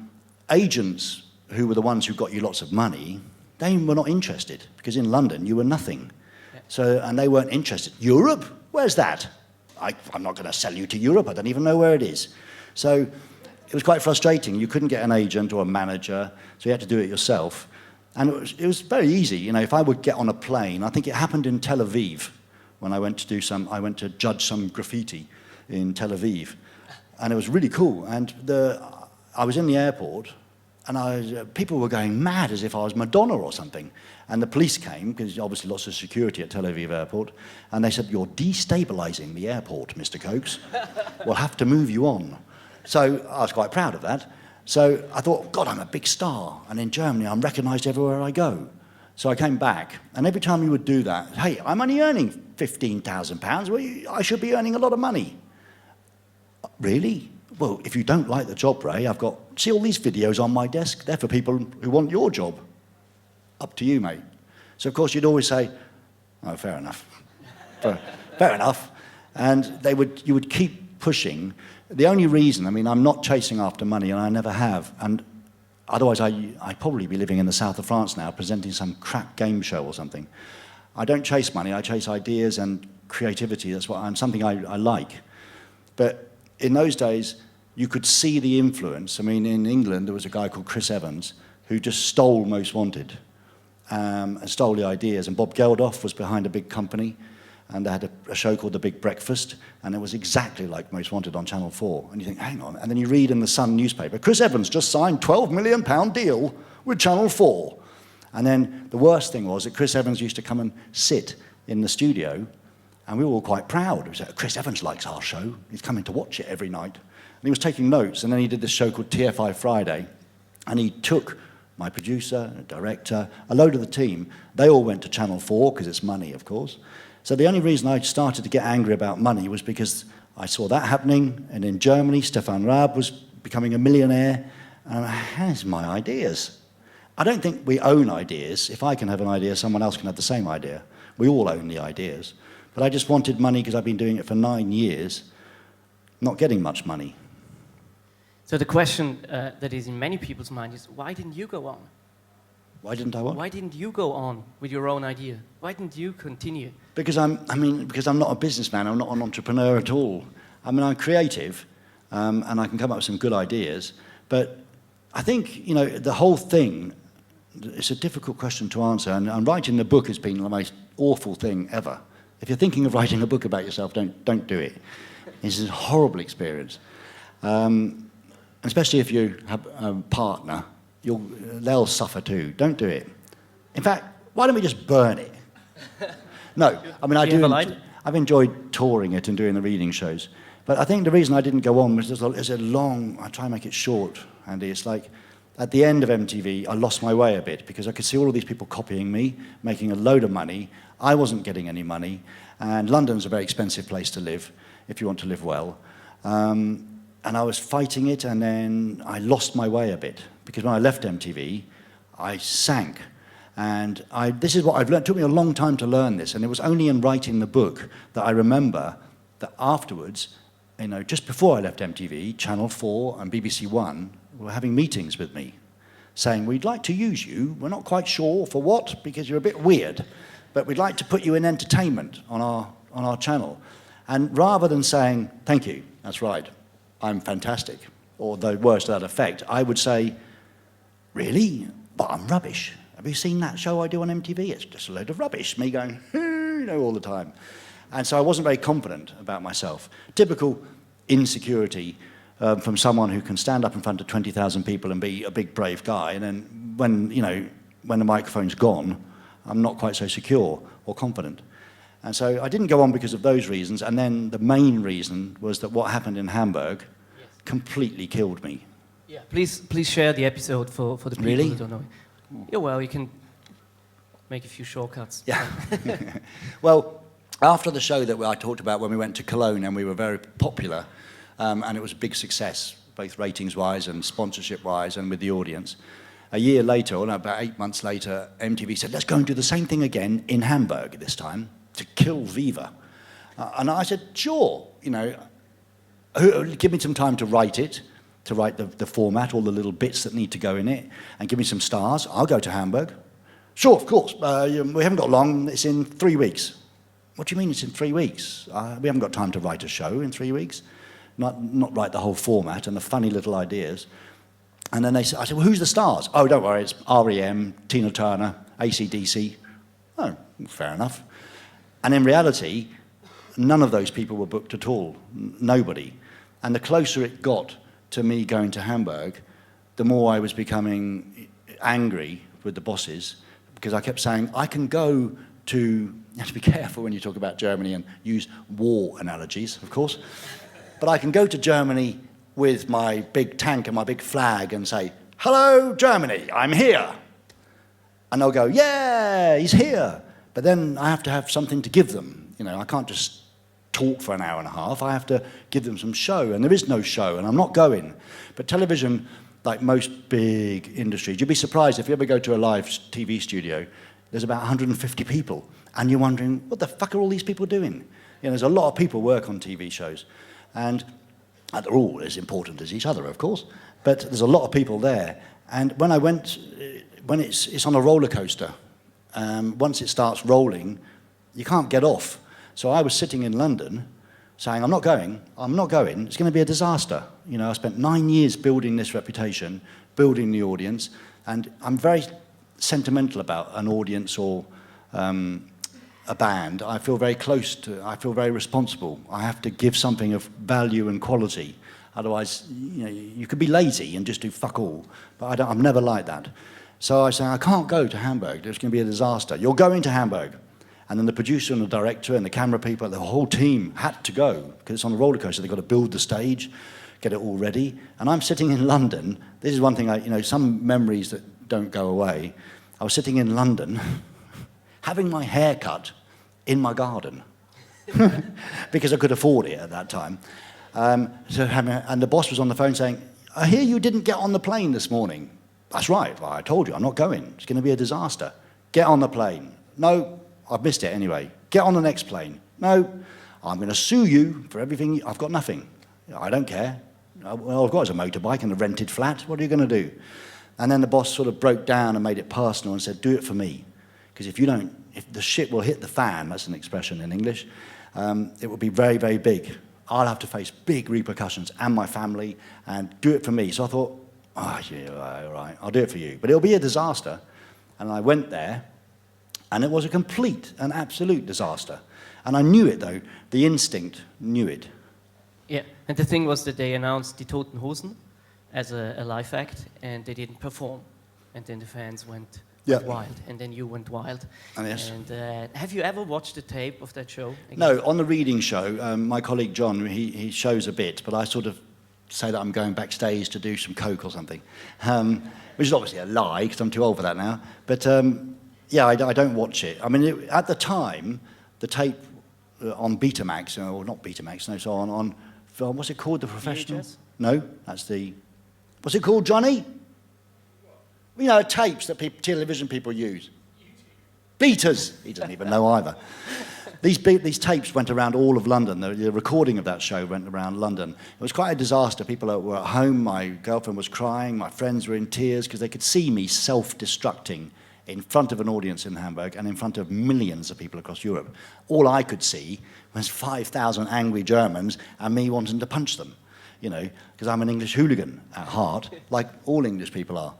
[SPEAKER 2] agents who were the ones who got you lots of money, they were not interested, because in London you were nothing. Yeah. So, and they weren't interested. Europe? Where's that? I'm not going to sell you to Europe, I don't even know where it is. So it was quite frustrating. You couldn't get an agent or a manager, so you had to do it yourself. And it was very easy. You know, if I would get on a plane, I think it happened in Tel Aviv when I went to judge some graffiti in Tel Aviv. And it was really cool. And I was in the airport, and people were going mad as if I was Madonna or something. And the police came, because obviously lots of security at Tel Aviv airport, and they said, "You're destabilising the airport, Mr. Cokes. We'll have to move you on." So I was quite proud of that. So I thought, God, I'm a big star, and in Germany I'm recognised everywhere I go. So I came back, and every time you would do that, "Hey, I'm only earning £15,000, well, I should be earning a lot of money." "Really? Well, if you don't like the job, Ray, see all these videos on my desk, they're for people who want your job. Up to you, mate." So of course you'd always say, "Oh, fair enough." Fair enough. And you would keep pushing. The only reason, I mean, I'm not chasing after money, and I never have, and otherwise I'd probably be living in the south of France now, presenting some crap game show or something. I don't chase money, I chase ideas and creativity. That's something I like. But in those days, you could see the influence. I mean, in England, there was a guy called Chris Evans who just stole Most Wanted and stole the ideas. And Bob Geldof was behind a big company, and they had a show called The Big Breakfast, and it was exactly like Most Wanted on Channel 4. And you think, hang on. And then you read in the Sun newspaper, Chris Evans just signed £12 million deal with Channel 4. And then the worst thing was that Chris Evans used to come and sit in the studio, and we were all quite proud. We said, "Chris Evans likes our show. He's coming to watch it every night." And he was taking notes, and then he did this show called TFI Friday, and he took my producer, director, a load of the team. They all went to Channel 4, because it's money, of course. So the only reason I started to get angry about money was because I saw that happening, and in Germany, Stefan Raab was becoming a millionaire, and here's my ideas. I don't think we own ideas. If I can have an idea, someone else can have the same idea. We all own the ideas. But I just wanted money because I've been doing it for 9 years, not getting much money.
[SPEAKER 1] So the question that is in many people's mind is, why didn't you go on?
[SPEAKER 2] Why didn't I what?
[SPEAKER 1] Why didn't you go on with your own idea? Why didn't you continue?
[SPEAKER 2] Because I'm not a businessman. I'm not an entrepreneur at all. I mean, I'm creative, and I can come up with some good ideas. But I think, you know, the whole thing, it's a difficult question to answer. And writing the book has been the most awful thing ever. If you're thinking of writing a book about yourself, don't do it. It's a horrible experience. Especially if you have a partner, they'll suffer too. Don't do it. In fact, why don't we just burn it? No, I mean, I've enjoyed touring it and doing the reading shows. But I think the reason I didn't go on was I try and make it short, Andy. It's like, at the end of MTV, I lost my way a bit because I could see all of these people copying me, making a load of money. I wasn't getting any money, and London's a very expensive place to live if you want to live well. And I was fighting it, and then I lost my way a bit because when I left MTV, I sank. And this is what I've learned. It took me a long time to learn this, and it was only in writing the book that I remember that afterwards, you know, just before I left MTV, Channel 4 and BBC One were having meetings with me, saying, "We'd like to use you. We're not quite sure for what, because you're a bit weird, but we'd like to put you in entertainment on our channel." And rather than saying, "Thank you, that's right, I'm fantastic," or the words to that effect, I would say, "Really? But I'm rubbish. Have you seen that show I do on MTV? It's just a load of rubbish." Me going, you know, all the time. And so I wasn't very confident about myself. Typical insecurity from someone who can stand up in front of 20,000 people and be a big, brave guy. And then when the microphone's gone, I'm not quite so secure or confident. And so I didn't go on because of those reasons. And then the main reason was that what happened in Hamburg completely killed me.
[SPEAKER 1] Yeah. Please share the episode for the people who don't know it. Yeah, well, you can make a few shortcuts.
[SPEAKER 2] Yeah. Well, after the show that I talked about when we went to Cologne, and we were very popular, and it was a big success, both ratings-wise and sponsorship-wise and with the audience. A year later, or about 8 months later, MTV said, "Let's go and do the same thing again in Hamburg this time, to kill Viva." And I said, "Sure, you know, give me some time to write it, to write the format, all the little bits that need to go in it, and give me some stars. I'll go to Hamburg." "Sure, of course. We haven't got long. It's in 3 weeks." "What do you mean it's in 3 weeks? We haven't got time to write a show in 3 weeks. Not write the whole format and the funny little ideas." And then I said, well, who's the stars? Oh, don't worry, it's R.E.M., Tina Turner, AC/DC. Oh, fair enough. And in reality, none of those people were booked at all. Nobody. And the closer it got to me going to Hamburg, the more I was becoming angry with the bosses, because I kept saying, I can go to, you have to be careful when you talk about Germany and use war analogies, of course, but I can go to Germany with my big tank and my big flag and say, hello, Germany, I'm here. And they'll go, yeah, he's here. But then I have to have something to give them. You know, I can't just talk for an hour and a half. I have to give them some show, and there is no show, and I'm not going. But television, like most big industries, you'd be surprised if you ever go to a live TV studio, there's about 150 people, and you're wondering, what the fuck are all these people doing? You know, there's a lot of people work on TV shows, and they're all as important as each other, of course, but there's a lot of people there. And when I went, when it's on a roller coaster, once it starts rolling, you can't get off. So I was sitting in London saying, I'm not going, it's going to be a disaster. You know, I spent 9 years building this reputation, building the audience, and I'm very sentimental about an audience or a band. I feel very close to, I feel very responsible. I have to give something of value and quality. Otherwise, you know, you could be lazy and just do fuck all. But I'm never like that. So I said, I can't go to Hamburg. There's going to be a disaster. You're going to Hamburg. And then the producer and the director and the camera people, the whole team had to go because it's on a roller coaster. They've got to build the stage, get it all ready. And I'm sitting in London. This is one thing, you know, some memories that don't go away. I was sitting in London having my hair cut in my garden because I could afford it at that time. And the boss was on the phone saying, I hear you didn't get on the plane this morning. That's right. Well, I told you, I'm not going. It's going to be a disaster. Get on the plane. No, I've missed it anyway. Get on the next plane. No, I'm going to sue you for everything. I've got nothing. I don't care. Well, I've got a motorbike and a rented flat. What are you going to do? And then the boss sort of broke down and made it personal and said, do it for me. Because if you don't, if the shit will hit the fan, that's an expression in English, it will be very, very big. I'll have to face big repercussions and my family, and do it for me. So I thought, oh, yeah, all right, I'll do it for you. But it'll be a disaster. And I went there, and it was a complete and absolute disaster. And I knew it, though. The instinct knew it.
[SPEAKER 1] Yeah, and the thing was that they announced Die Toten Hosen as a live act, and they didn't perform. And then the fans went wild, and then you went wild.
[SPEAKER 2] Yes.
[SPEAKER 1] And have you ever watched the tape of that show again?
[SPEAKER 2] No, on the reading show, my colleague John, he shows a bit, but I sort of say that I'm going backstage to do some coke or something, which is obviously a lie, because I'm too old for that now. But yeah, I don't watch it. I mean, at the time, the tape on Betamax, or not Betamax, no, so on what's it called, The Professional?
[SPEAKER 1] VHS?
[SPEAKER 2] No, that's the, what's it called, Johnny? You know, tapes that television people use. Beaters. He doesn't even know either. These tapes went around all of London. The recording of that show went around London. It was quite a disaster. People were at home. My girlfriend was crying. My friends were in tears because they could see me self-destructing in front of an audience in Hamburg and in front of millions of people across Europe. All I could see was 5,000 angry Germans and me wanting to punch them, you know, because I'm an English hooligan at heart, like all English people are.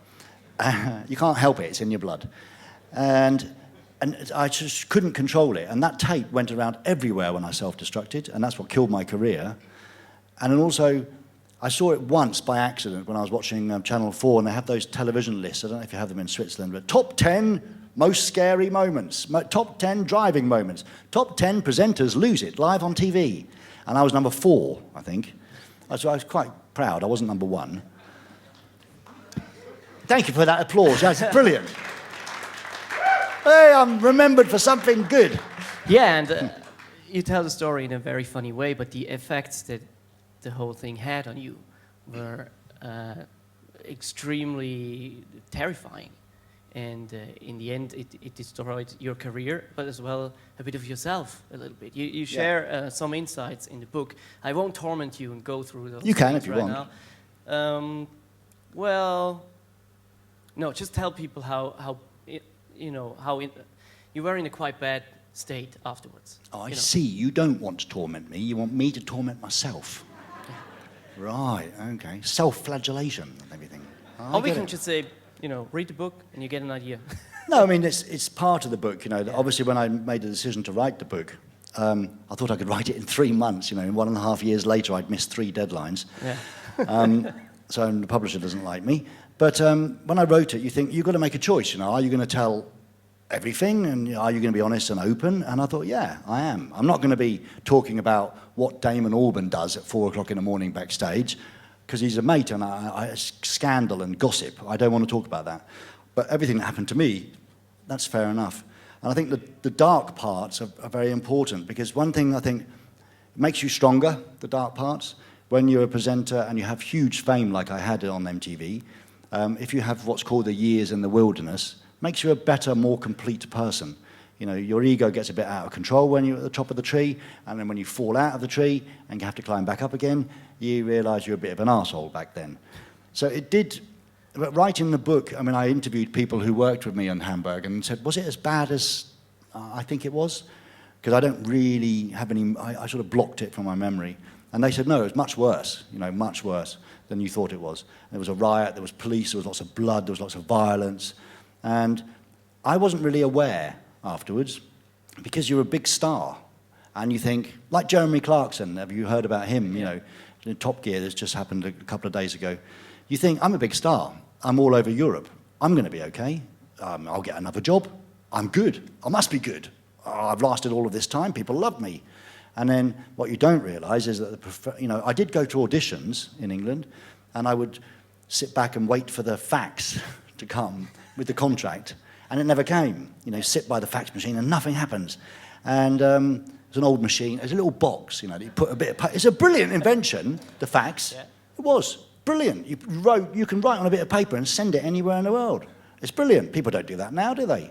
[SPEAKER 2] You can't help it, it's in your blood. And I just couldn't control it. And that tape went around everywhere when I self-destructed, and that's what killed my career. And then also, I saw it once by accident when I was watching Channel 4, and they have those television lists. I don't know if you have them in Switzerland, but top 10 most scary moments, top 10 driving moments, top 10 presenters lose it live on TV. And I was number 4, I think. So I was quite proud. I wasn't number 1. Thank you for that applause. That's brilliant. Hey, I'm remembered for something good.
[SPEAKER 1] Yeah, and you tell the story in a very funny way, but the effects that the whole thing had on you were extremely terrifying. And in the end, it destroyed your career, but as well a bit of yourself a little bit. You share some insights in the book. I won't torment you and go through those.
[SPEAKER 2] You can if you
[SPEAKER 1] right
[SPEAKER 2] want.
[SPEAKER 1] Now. Well, no, just tell people how you were in a quite bad state afterwards.
[SPEAKER 2] Oh, I see. You don't want to torment me. You want me to torment myself. Yeah. Right, okay. Self-flagellation and everything.
[SPEAKER 1] Or we can just say, read the book and you get an idea.
[SPEAKER 2] No, I mean, it's part of the book, Obviously, when I made the decision to write the book, I thought I could write it in 3 months, and 1.5 years later, I'd missed 3 deadlines.
[SPEAKER 1] Yeah.
[SPEAKER 2] So the publisher doesn't like me. But when I wrote it, you think, you've got to make a choice, Are you going to tell everything, and are you going to be honest and open? And I thought, yeah, I am. I'm not going to be talking about what Damon Albarn does at 4 o'clock in the morning backstage, because he's a mate, and scandal and gossip. I don't want to talk about that. But everything that happened to me, that's fair enough. And I think the dark parts are very important, because one thing I think makes you stronger, the dark parts, when you're a presenter and you have huge fame like I had on MTV, if you have what's called the years in the wilderness, makes you a better, more complete person. Your ego gets a bit out of control when you're at the top of the tree, and then when you fall out of the tree and you have to climb back up again, you realise you're a bit of an arsehole back then. So it did, but writing the book, I mean, I interviewed people who worked with me in Hamburg and said, was it as bad as I think it was? Because I don't really have any, I sort of blocked it from my memory. And they said, no, it was much worse, much worse than you thought it was. There was a riot, there was police, there was lots of blood, there was lots of violence. And I wasn't really aware afterwards, because you're a big star. And you think, like Jeremy Clarkson, have you heard about him? In Top Gear, this just happened a couple of days ago. You think, I'm a big star. I'm all over Europe. I'm going to be okay. I'll get another job. I'm good. I must be good. I've lasted all of this time. People love me. And then what you don't realise is that, I did go to auditions in England, and I would sit back and wait for the fax to come with the contract, and it never came. Sit by the fax machine and nothing happens. And it's an old machine. There's a little box, that you put a bit of it's a brilliant invention, the fax. Yeah. It was brilliant. You can write on a bit of paper and send it anywhere in the world. It's brilliant. People don't do that now, do they?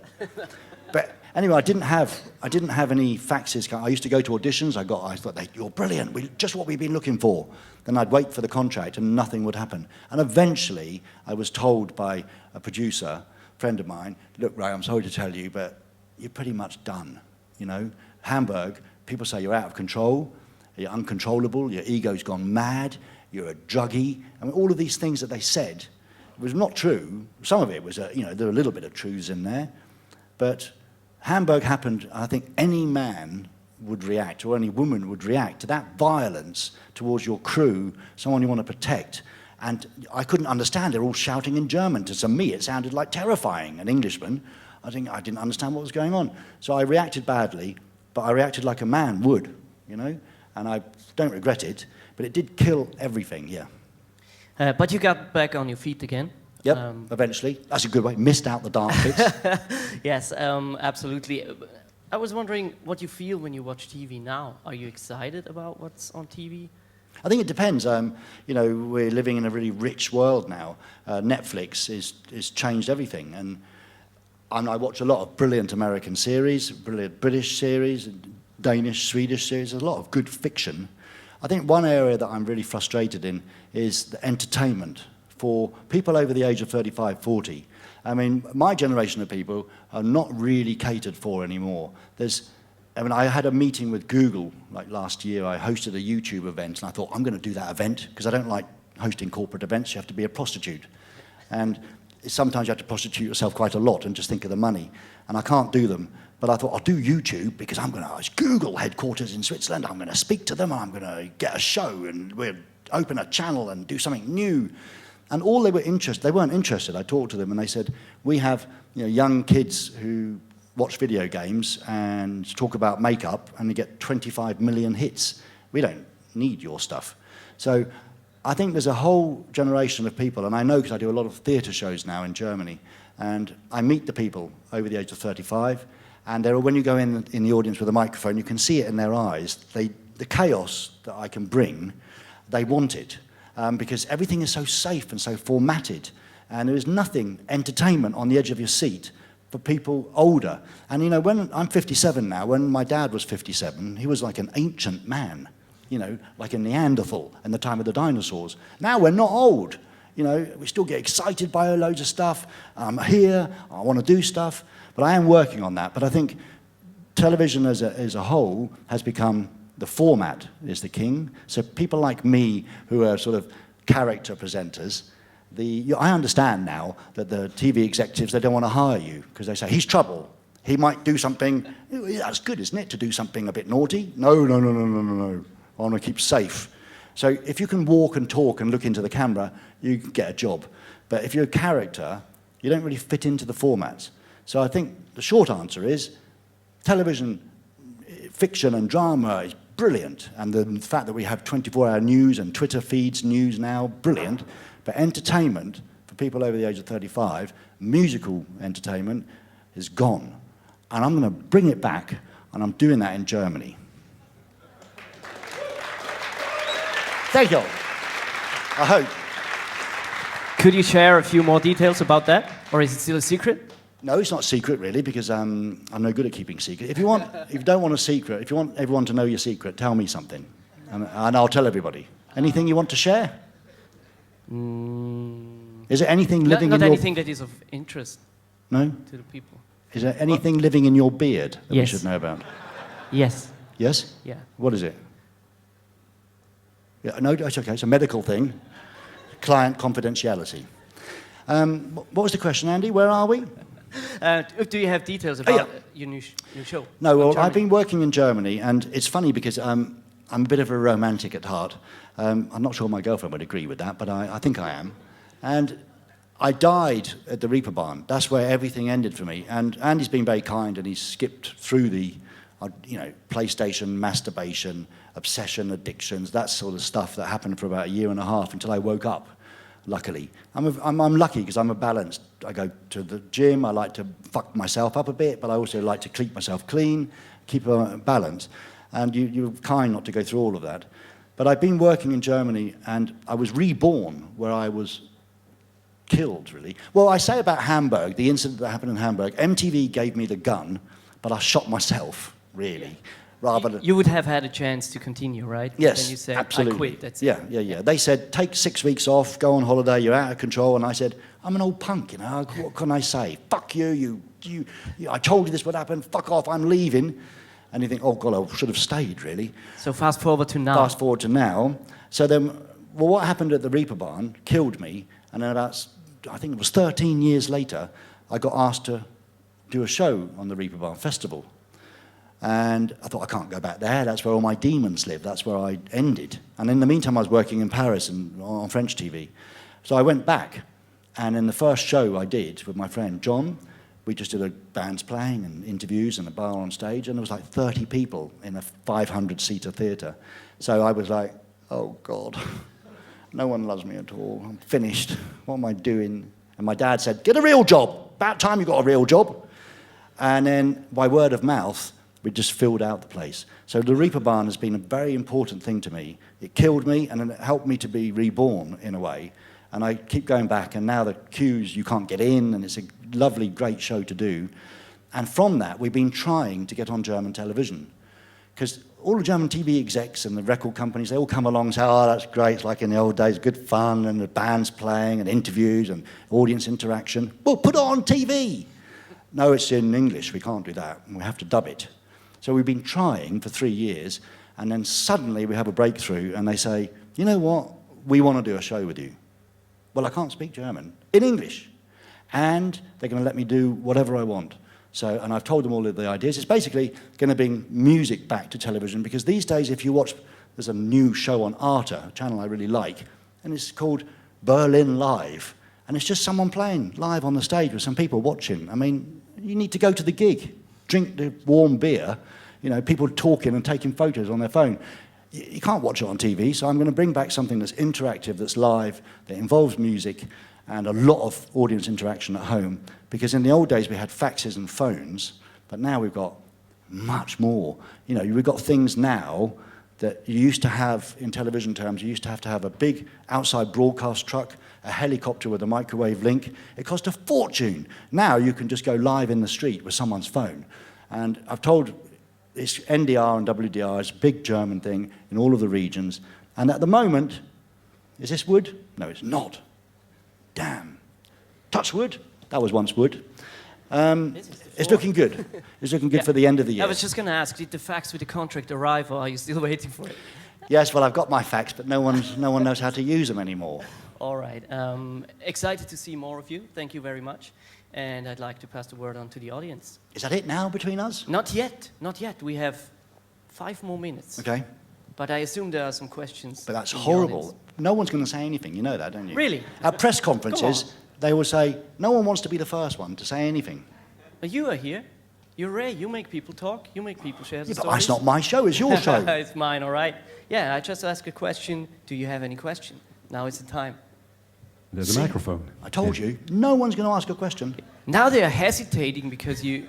[SPEAKER 2] But anyway, I didn't have any faxes. I used to go to auditions. I thought, you're brilliant. Just what we've been looking for. Then I'd wait for the contract, and nothing would happen. And eventually, I was told by a producer, friend of mine, look, Ray, I'm sorry to tell you, but you're pretty much done. Hamburg, people say you're out of control, you're uncontrollable, your ego's gone mad, you're a druggie. I mean, all of these things that they said was not true. Some of it was, there were a little bit of truths in there. But Hamburg happened, I think any man would react, or any woman would react to that violence towards your crew, someone you want to protect. And I couldn't understand, they're all shouting in German. To me, it sounded like terrifying. An Englishman, I didn't understand what was going on. So I reacted badly, but I reacted like a man would, and I don't regret it, but it did kill everything, yeah.
[SPEAKER 1] But you got back on your feet again.
[SPEAKER 2] Yep, eventually. That's a good way. Missed out the dark bits.
[SPEAKER 1] Yes, absolutely. I was wondering what you feel when you watch TV now. Are you excited about what's on TV?
[SPEAKER 2] I think it depends. We're living in a really rich world now. Netflix is changed everything. And I watch a lot of brilliant American series, brilliant British series, Danish, Swedish series. There's a lot of good fiction. I think one area that I'm really frustrated in is the entertainment for people over the age of 35, 40. I mean, my generation of people are not really catered for anymore. I had a meeting with Google like last year. I hosted a YouTube event, and I thought, I'm going to do that event because I don't like hosting corporate events. You have to be a prostitute. And sometimes you have to prostitute yourself quite a lot and just think of the money. And I can't do them. But I thought, I'll do YouTube because it's Google headquarters in Switzerland. I'm going to speak to them, and I'm going to get a show, and we'll open a channel and do something new. And all they weren't interested. I talked to them, and they said, we have young kids who watch video games and talk about makeup, and they get 25 million hits. We don't need your stuff. So I think there's a whole generation of people, and I know because I do a lot of theatre shows now in Germany, and I meet the people over the age of 35, and when you go in the audience with a microphone, you can see it in their eyes. The chaos that I can bring, they want it. Because everything is so safe and so formatted, and there is nothing entertainment on the edge of your seat for people older. And when I'm 57 now, when my dad was 57, he was like an ancient man, like a Neanderthal in the time of the dinosaurs. Now we're not old, we still get excited by loads of stuff. I'm here, I want to do stuff, but I am working on that. But I think television as a whole has become, the format is the king. So people like me who are sort of character presenters, I understand now that the TV executives, they don't want to hire you because they say, he's trouble. He might do something, that's good, isn't it, to do something a bit naughty? No. I want to keep safe. So if you can walk and talk and look into the camera, you can get a job. But if you're a character, you don't really fit into the formats. So I think the short answer is television, fiction and drama is brilliant. And the fact that we have 24-hour news and Twitter feeds news now, brilliant. But entertainment, for people over the age of 35, musical entertainment is gone. And I'm going to bring it back, and I'm doing that in Germany. Thank you. I hope.
[SPEAKER 1] Could you share a few more details about that, or is it still a secret?
[SPEAKER 2] No, it's not secret really, because I'm no good at keeping secret. If you don't want a secret, if you want everyone to know your secret, tell me something, and I'll tell everybody. Anything you want to share? Is there anything living
[SPEAKER 1] not
[SPEAKER 2] in your...
[SPEAKER 1] anything that is of interest
[SPEAKER 2] No?
[SPEAKER 1] to the people.
[SPEAKER 2] Is there anything living in your beard that we
[SPEAKER 1] Yes.
[SPEAKER 2] should know about?
[SPEAKER 1] Yes.
[SPEAKER 2] Yes?
[SPEAKER 1] Yeah.
[SPEAKER 2] What is it? Yeah, no, it's okay. It's a medical thing. Client confidentiality. What was the question, Andy? Where are we?
[SPEAKER 1] Do you have details about your new show?
[SPEAKER 2] No, well,
[SPEAKER 1] Germany?
[SPEAKER 2] I've been working in Germany, and it's funny because I'm a bit of a romantic at heart. I'm not sure my girlfriend would agree with that, but I think I am. And I died at the Reeperbahn. That's where everything ended for me. And Andy's been very kind, and he's skipped through the, PlayStation, masturbation, obsession, addictions, that sort of stuff that happened for about a year and a half until I woke up, luckily. I'm lucky because I'm a balanced. I go to the gym, I like to fuck myself up a bit, but I also like to keep myself clean, keep a balance. And you're kind not to go through all of that. But I've been working in Germany, and I was reborn where I was killed, really. Well, I say about Hamburg, the incident that happened in Hamburg, MTV gave me the gun, but I shot myself, really. Rather than...
[SPEAKER 1] You would have had a chance to continue, right?
[SPEAKER 2] Yes,
[SPEAKER 1] then you said,
[SPEAKER 2] absolutely.
[SPEAKER 1] I quit, that's it.
[SPEAKER 2] Yeah. They said, take 6 weeks off, go on holiday, you're out of control. And I said, I'm an old punk, what can I say? Fuck you, I told you this would happen, fuck off, I'm leaving. And you think, oh God, I should have stayed, really.
[SPEAKER 1] So fast forward to now.
[SPEAKER 2] Fast forward to now. So then, well, what happened at the Reeperbahn killed me. And then about, I think it was 13 years later, I got asked to do a show on the Reeperbahn Festival. And I thought, I can't go back there. That's where all my demons live. That's where I ended. And in the meantime, I was working in Paris and on French TV. So I went back. And in the first show I did with my friend John, we just did a bands playing and interviews and a bar on stage. And there was like 30 people in a 500-seater theatre. So I was like, oh God, no one loves me at all. I'm finished. What am I doing? And my dad said, get a real job. About time you got a real job. And then by word of mouth, we just filled out the place. So the Reeperbahn has been a very important thing to me. It killed me, and it helped me to be reborn in a way. And I keep going back, and now the queues, you can't get in, and it's a lovely, great show to do. And from that, we've been trying to get on German television. Because all the German TV execs and the record companies, they all come along and say, oh, that's great, it's like in the old days, good fun, and the band's playing, and interviews, and audience interaction. Well, put it on TV. No, it's in English, we can't do that, and we have to dub it. So we've been trying for 3 years, and then suddenly we have a breakthrough, and they say, you know what, we want to do a show with you. Well, I can't speak German, in English. And they're going to let me do whatever I want. So, and I've told them all of the ideas. It's basically going to bring music back to television, because these days, if you watch, there's a new show on Arte, a channel I really like, and it's called Berlin Live. And it's just someone playing live on the stage with some people watching. I mean, you need to go to the gig, drink the warm beer, people talking and taking photos on their phone. You can't watch it on TV, so I'm going to bring back something that's interactive, that's live, that involves music, and a lot of audience interaction at home. Because in the old days, we had faxes and phones, but now we've got much more. We've got things now that you used to have, in television terms, you used to have a big outside broadcast truck, a helicopter with a microwave link. It cost a fortune. Now you can just go live in the street with someone's phone. And I've told, it's NDR and WDR, it's a big German thing in all of the regions. And at the moment, is this wood? No, it's not. Damn. Touch wood? That was once wood. It's looking good. It's looking good for the end of the year.
[SPEAKER 1] I was just going to ask, did the fax with the contract arrive, or are you still waiting for it?
[SPEAKER 2] Yes, well, I've got my facts, but no one knows how to use them anymore.
[SPEAKER 1] All right. Excited to see more of you. Thank you very much. And I'd like to pass the word on to the audience.
[SPEAKER 2] Is that it now between us?
[SPEAKER 1] Not yet. Not yet. We have 5 more minutes.
[SPEAKER 2] Okay.
[SPEAKER 1] But I assume there are some questions.
[SPEAKER 2] But that's horrible. No one's going to say anything. You know that, don't you?
[SPEAKER 1] Really?
[SPEAKER 2] At press conferences, they will say, no one wants to be the first one to say anything.
[SPEAKER 1] But you are here. You're Ray. You make people talk. You make people share the
[SPEAKER 2] Yeah, but
[SPEAKER 1] stories.
[SPEAKER 2] it's not my show. It's your show.
[SPEAKER 1] It's mine, all right. Yeah, I just ask a question. Do you have any question? Now is the time.
[SPEAKER 3] There's a microphone.
[SPEAKER 2] I told you, no one's going to ask a question.
[SPEAKER 1] Now they are hesitating because you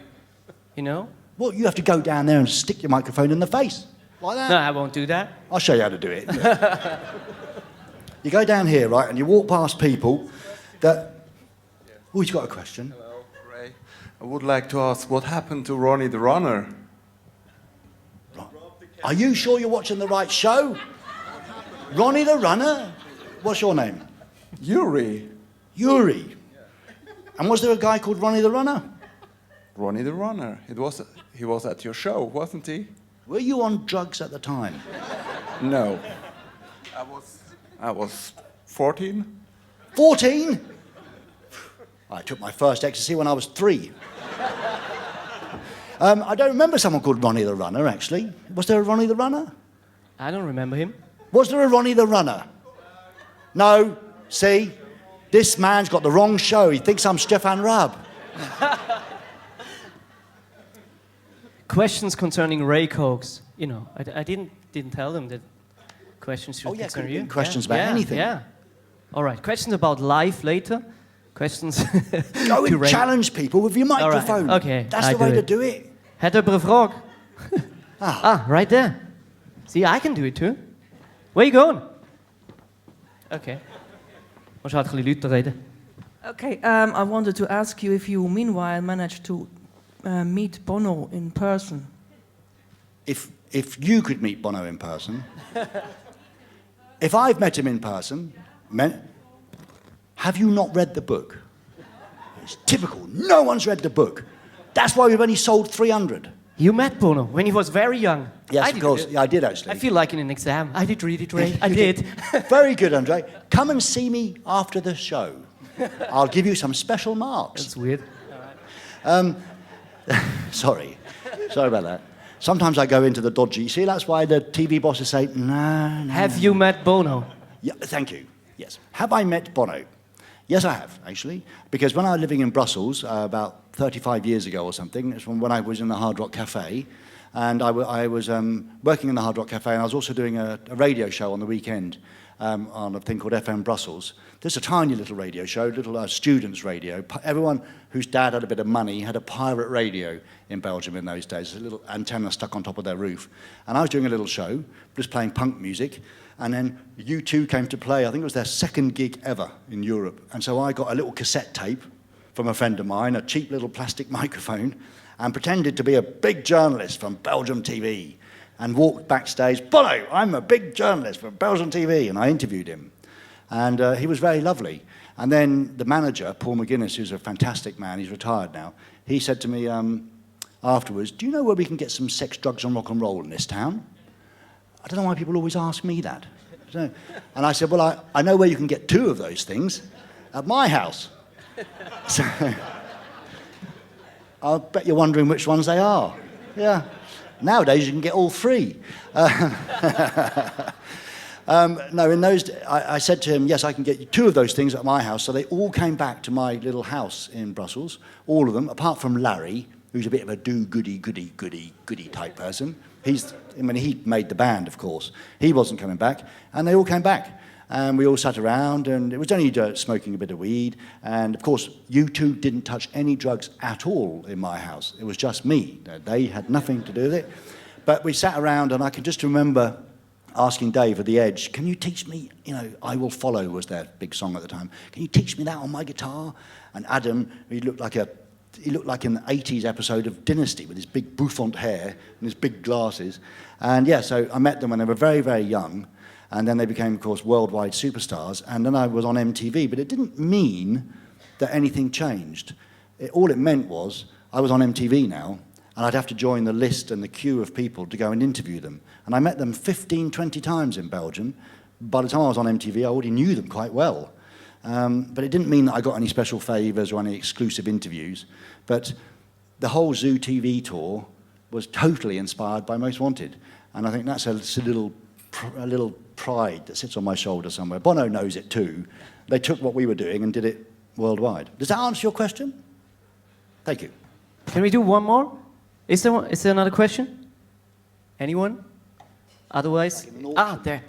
[SPEAKER 1] know?
[SPEAKER 2] Well, you have to go down there and stick your microphone in the face. Like that.
[SPEAKER 1] No, I won't do that.
[SPEAKER 2] I'll show you how to do it. You go down here, right, and you walk past people that... Oh, he's got a question.
[SPEAKER 4] Hello, Ray. I would like to ask, what happened to Ronnie the Runner?
[SPEAKER 2] Are you sure you're watching the right show? Ronnie the Runner? What's your name?
[SPEAKER 4] Yuri.
[SPEAKER 2] Yuri. And was there a guy called Ronnie the Runner?
[SPEAKER 4] Ronnie the Runner. He was at your show, wasn't he?
[SPEAKER 2] Were you on drugs at the time?
[SPEAKER 4] No. I was 14.
[SPEAKER 2] 14? I took my first ecstasy when I was 3. I don't remember someone called Ronnie the Runner, actually. Was there a Ronnie the Runner?
[SPEAKER 1] I don't remember him.
[SPEAKER 2] Was there a Ronnie the Runner? No. See? This man's got the wrong show. He thinks I'm Stefan Raab.
[SPEAKER 1] Questions concerning Ray Cox. You know, I didn't tell them that questions should concern you.
[SPEAKER 2] Questions about anything.
[SPEAKER 1] Yeah. All right. Questions about life later. Questions.
[SPEAKER 2] Go
[SPEAKER 1] to
[SPEAKER 2] and
[SPEAKER 1] Ray.
[SPEAKER 2] challenge people with your microphone.
[SPEAKER 1] Right. Okay.
[SPEAKER 2] That's the way to do it.
[SPEAKER 1] Het op een vraag. Right there. See, I can do it too. Where you going? Okay. We gaan een beetje reden.
[SPEAKER 5] Okay, I wanted to ask you if you meanwhile managed to meet Bono in person.
[SPEAKER 2] If you could meet Bono in person, if I've met him in person, have you not read the book? It's typical. No one's read the book. That's why we've only sold 300.
[SPEAKER 1] You met Bono when he was very young.
[SPEAKER 2] Yes, of course. Yeah, I did actually.
[SPEAKER 1] I feel like in an exam. I did read it, Ray. I did.
[SPEAKER 2] Very good, Andre. Come and see me after the show. I'll give you some special marks.
[SPEAKER 1] That's weird.
[SPEAKER 2] Sorry about that. Sometimes I go into the dodgy. See, that's why the TV bosses say, no.
[SPEAKER 1] Have you met Bono?
[SPEAKER 2] Yeah, thank you. Yes. Have I met Bono? Yes, I have, actually. Because when I was living in Brussels about 35 years ago or something, it's when I was in the Hard Rock Cafe, and I was working in the Hard Rock Cafe, and I was also doing a radio show on the weekend on a thing called FM Brussels. There's a tiny little radio show, little students' radio. Everyone whose dad had a bit of money had a pirate radio in Belgium in those days, a little antenna stuck on top of their roof. And I was doing a little show, just playing punk music, and then U2 came to play. I think it was their second gig ever in Europe. And so I got a little cassette tape from a friend of mine, a cheap little plastic microphone, and pretended to be a big journalist from Belgium TV, and walked backstage. Bono, I'm a big journalist from Belgium TV, and I interviewed him. And he was very lovely. And then the manager, Paul McGuinness, who's a fantastic man, he's retired now, he said to me afterwards, do you know where we can get some sex, drugs and rock and roll in this town? I don't know why people always ask me that. And I said, well, I know where you can get 2 of those things, at my house. So I'll bet you're wondering which ones they are. Yeah. Nowadays you can get all 3. No, in those I said to him, yes, I can get you 2 of those things at my house. So they all came back to my little house in Brussels, all of them, apart from Larry, who's a bit of a goody type person. He made the band, of course. He wasn't coming back, and they all came back. And we all sat around, and it was only smoking a bit of weed. And, of course, U2 didn't touch any drugs at all in my house. It was just me. They had nothing to do with it. But we sat around, and I can just remember asking Dave at the Edge, can you teach me, I Will Follow was their big song at the time. Can you teach me that on my guitar? And Adam, he looked like in the 80s episode of Dynasty with his big bouffant hair and his big glasses. And, yeah, so I met them when they were very, very young. And then they became, of course, worldwide superstars. And then I was on MTV, but it didn't mean that anything changed. All it meant was I was on MTV now, and I'd have to join the list and the queue of people to go and interview them. And I met them 15, 20 times in Belgium. By the time I was on MTV, I already knew them quite well. But it didn't mean that I got any special favours or any exclusive interviews. But the whole Zoo TV tour was totally inspired by Most Wanted. And I think that's a little pride that sits on my shoulder somewhere. Bono knows it too. They took what we were doing and did it worldwide. Does that answer your question? Thank you.
[SPEAKER 1] Can we do one more? Is there another question? Anyone? Otherwise? There.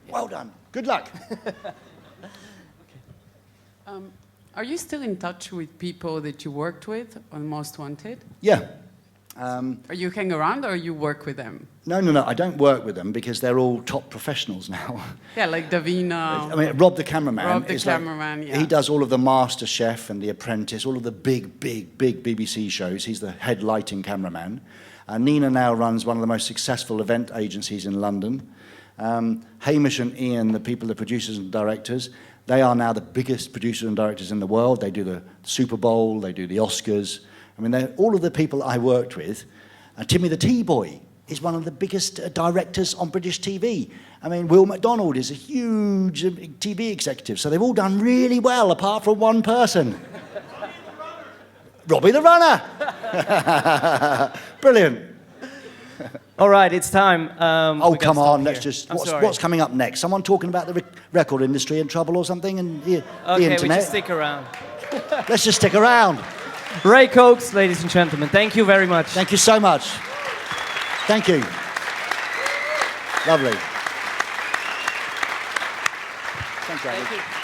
[SPEAKER 2] Well done. Good luck.
[SPEAKER 6] Are you still in touch with people that you worked with on Most Wanted?
[SPEAKER 2] Yeah.
[SPEAKER 6] Are you hang around or you work with them?
[SPEAKER 2] No, I don't work with them because they're all top professionals now.
[SPEAKER 6] Yeah, like Davina.
[SPEAKER 2] I mean, Rob the cameraman.
[SPEAKER 6] Yeah.
[SPEAKER 2] He does all of the Master Chef and The Apprentice, all of the big BBC shows. He's the head lighting cameraman. Nina now runs one of the most successful event agencies in London. Hamish and Ian, the people, the producers and directors, they are now the biggest producers and directors in the world. They do the Super Bowl, they do the Oscars. I mean, they're all of the people I worked with. Timmy the T-Boy is one of the biggest directors on British TV. I mean, Will MacDonald is a huge TV executive. So they've all done really well, apart from one person. Robbie the Runner. Brilliant.
[SPEAKER 1] All right, it's time.
[SPEAKER 2] Come on, let's just...
[SPEAKER 1] Sorry.
[SPEAKER 2] What's coming up next? Someone talking about the record industry in trouble or something? And the internet?
[SPEAKER 1] We just stick around.
[SPEAKER 2] Let's just stick around.
[SPEAKER 1] Ray Cokes, ladies and gentlemen, thank you very much.
[SPEAKER 2] Thank you so much. Thank you. Lovely. Thank you.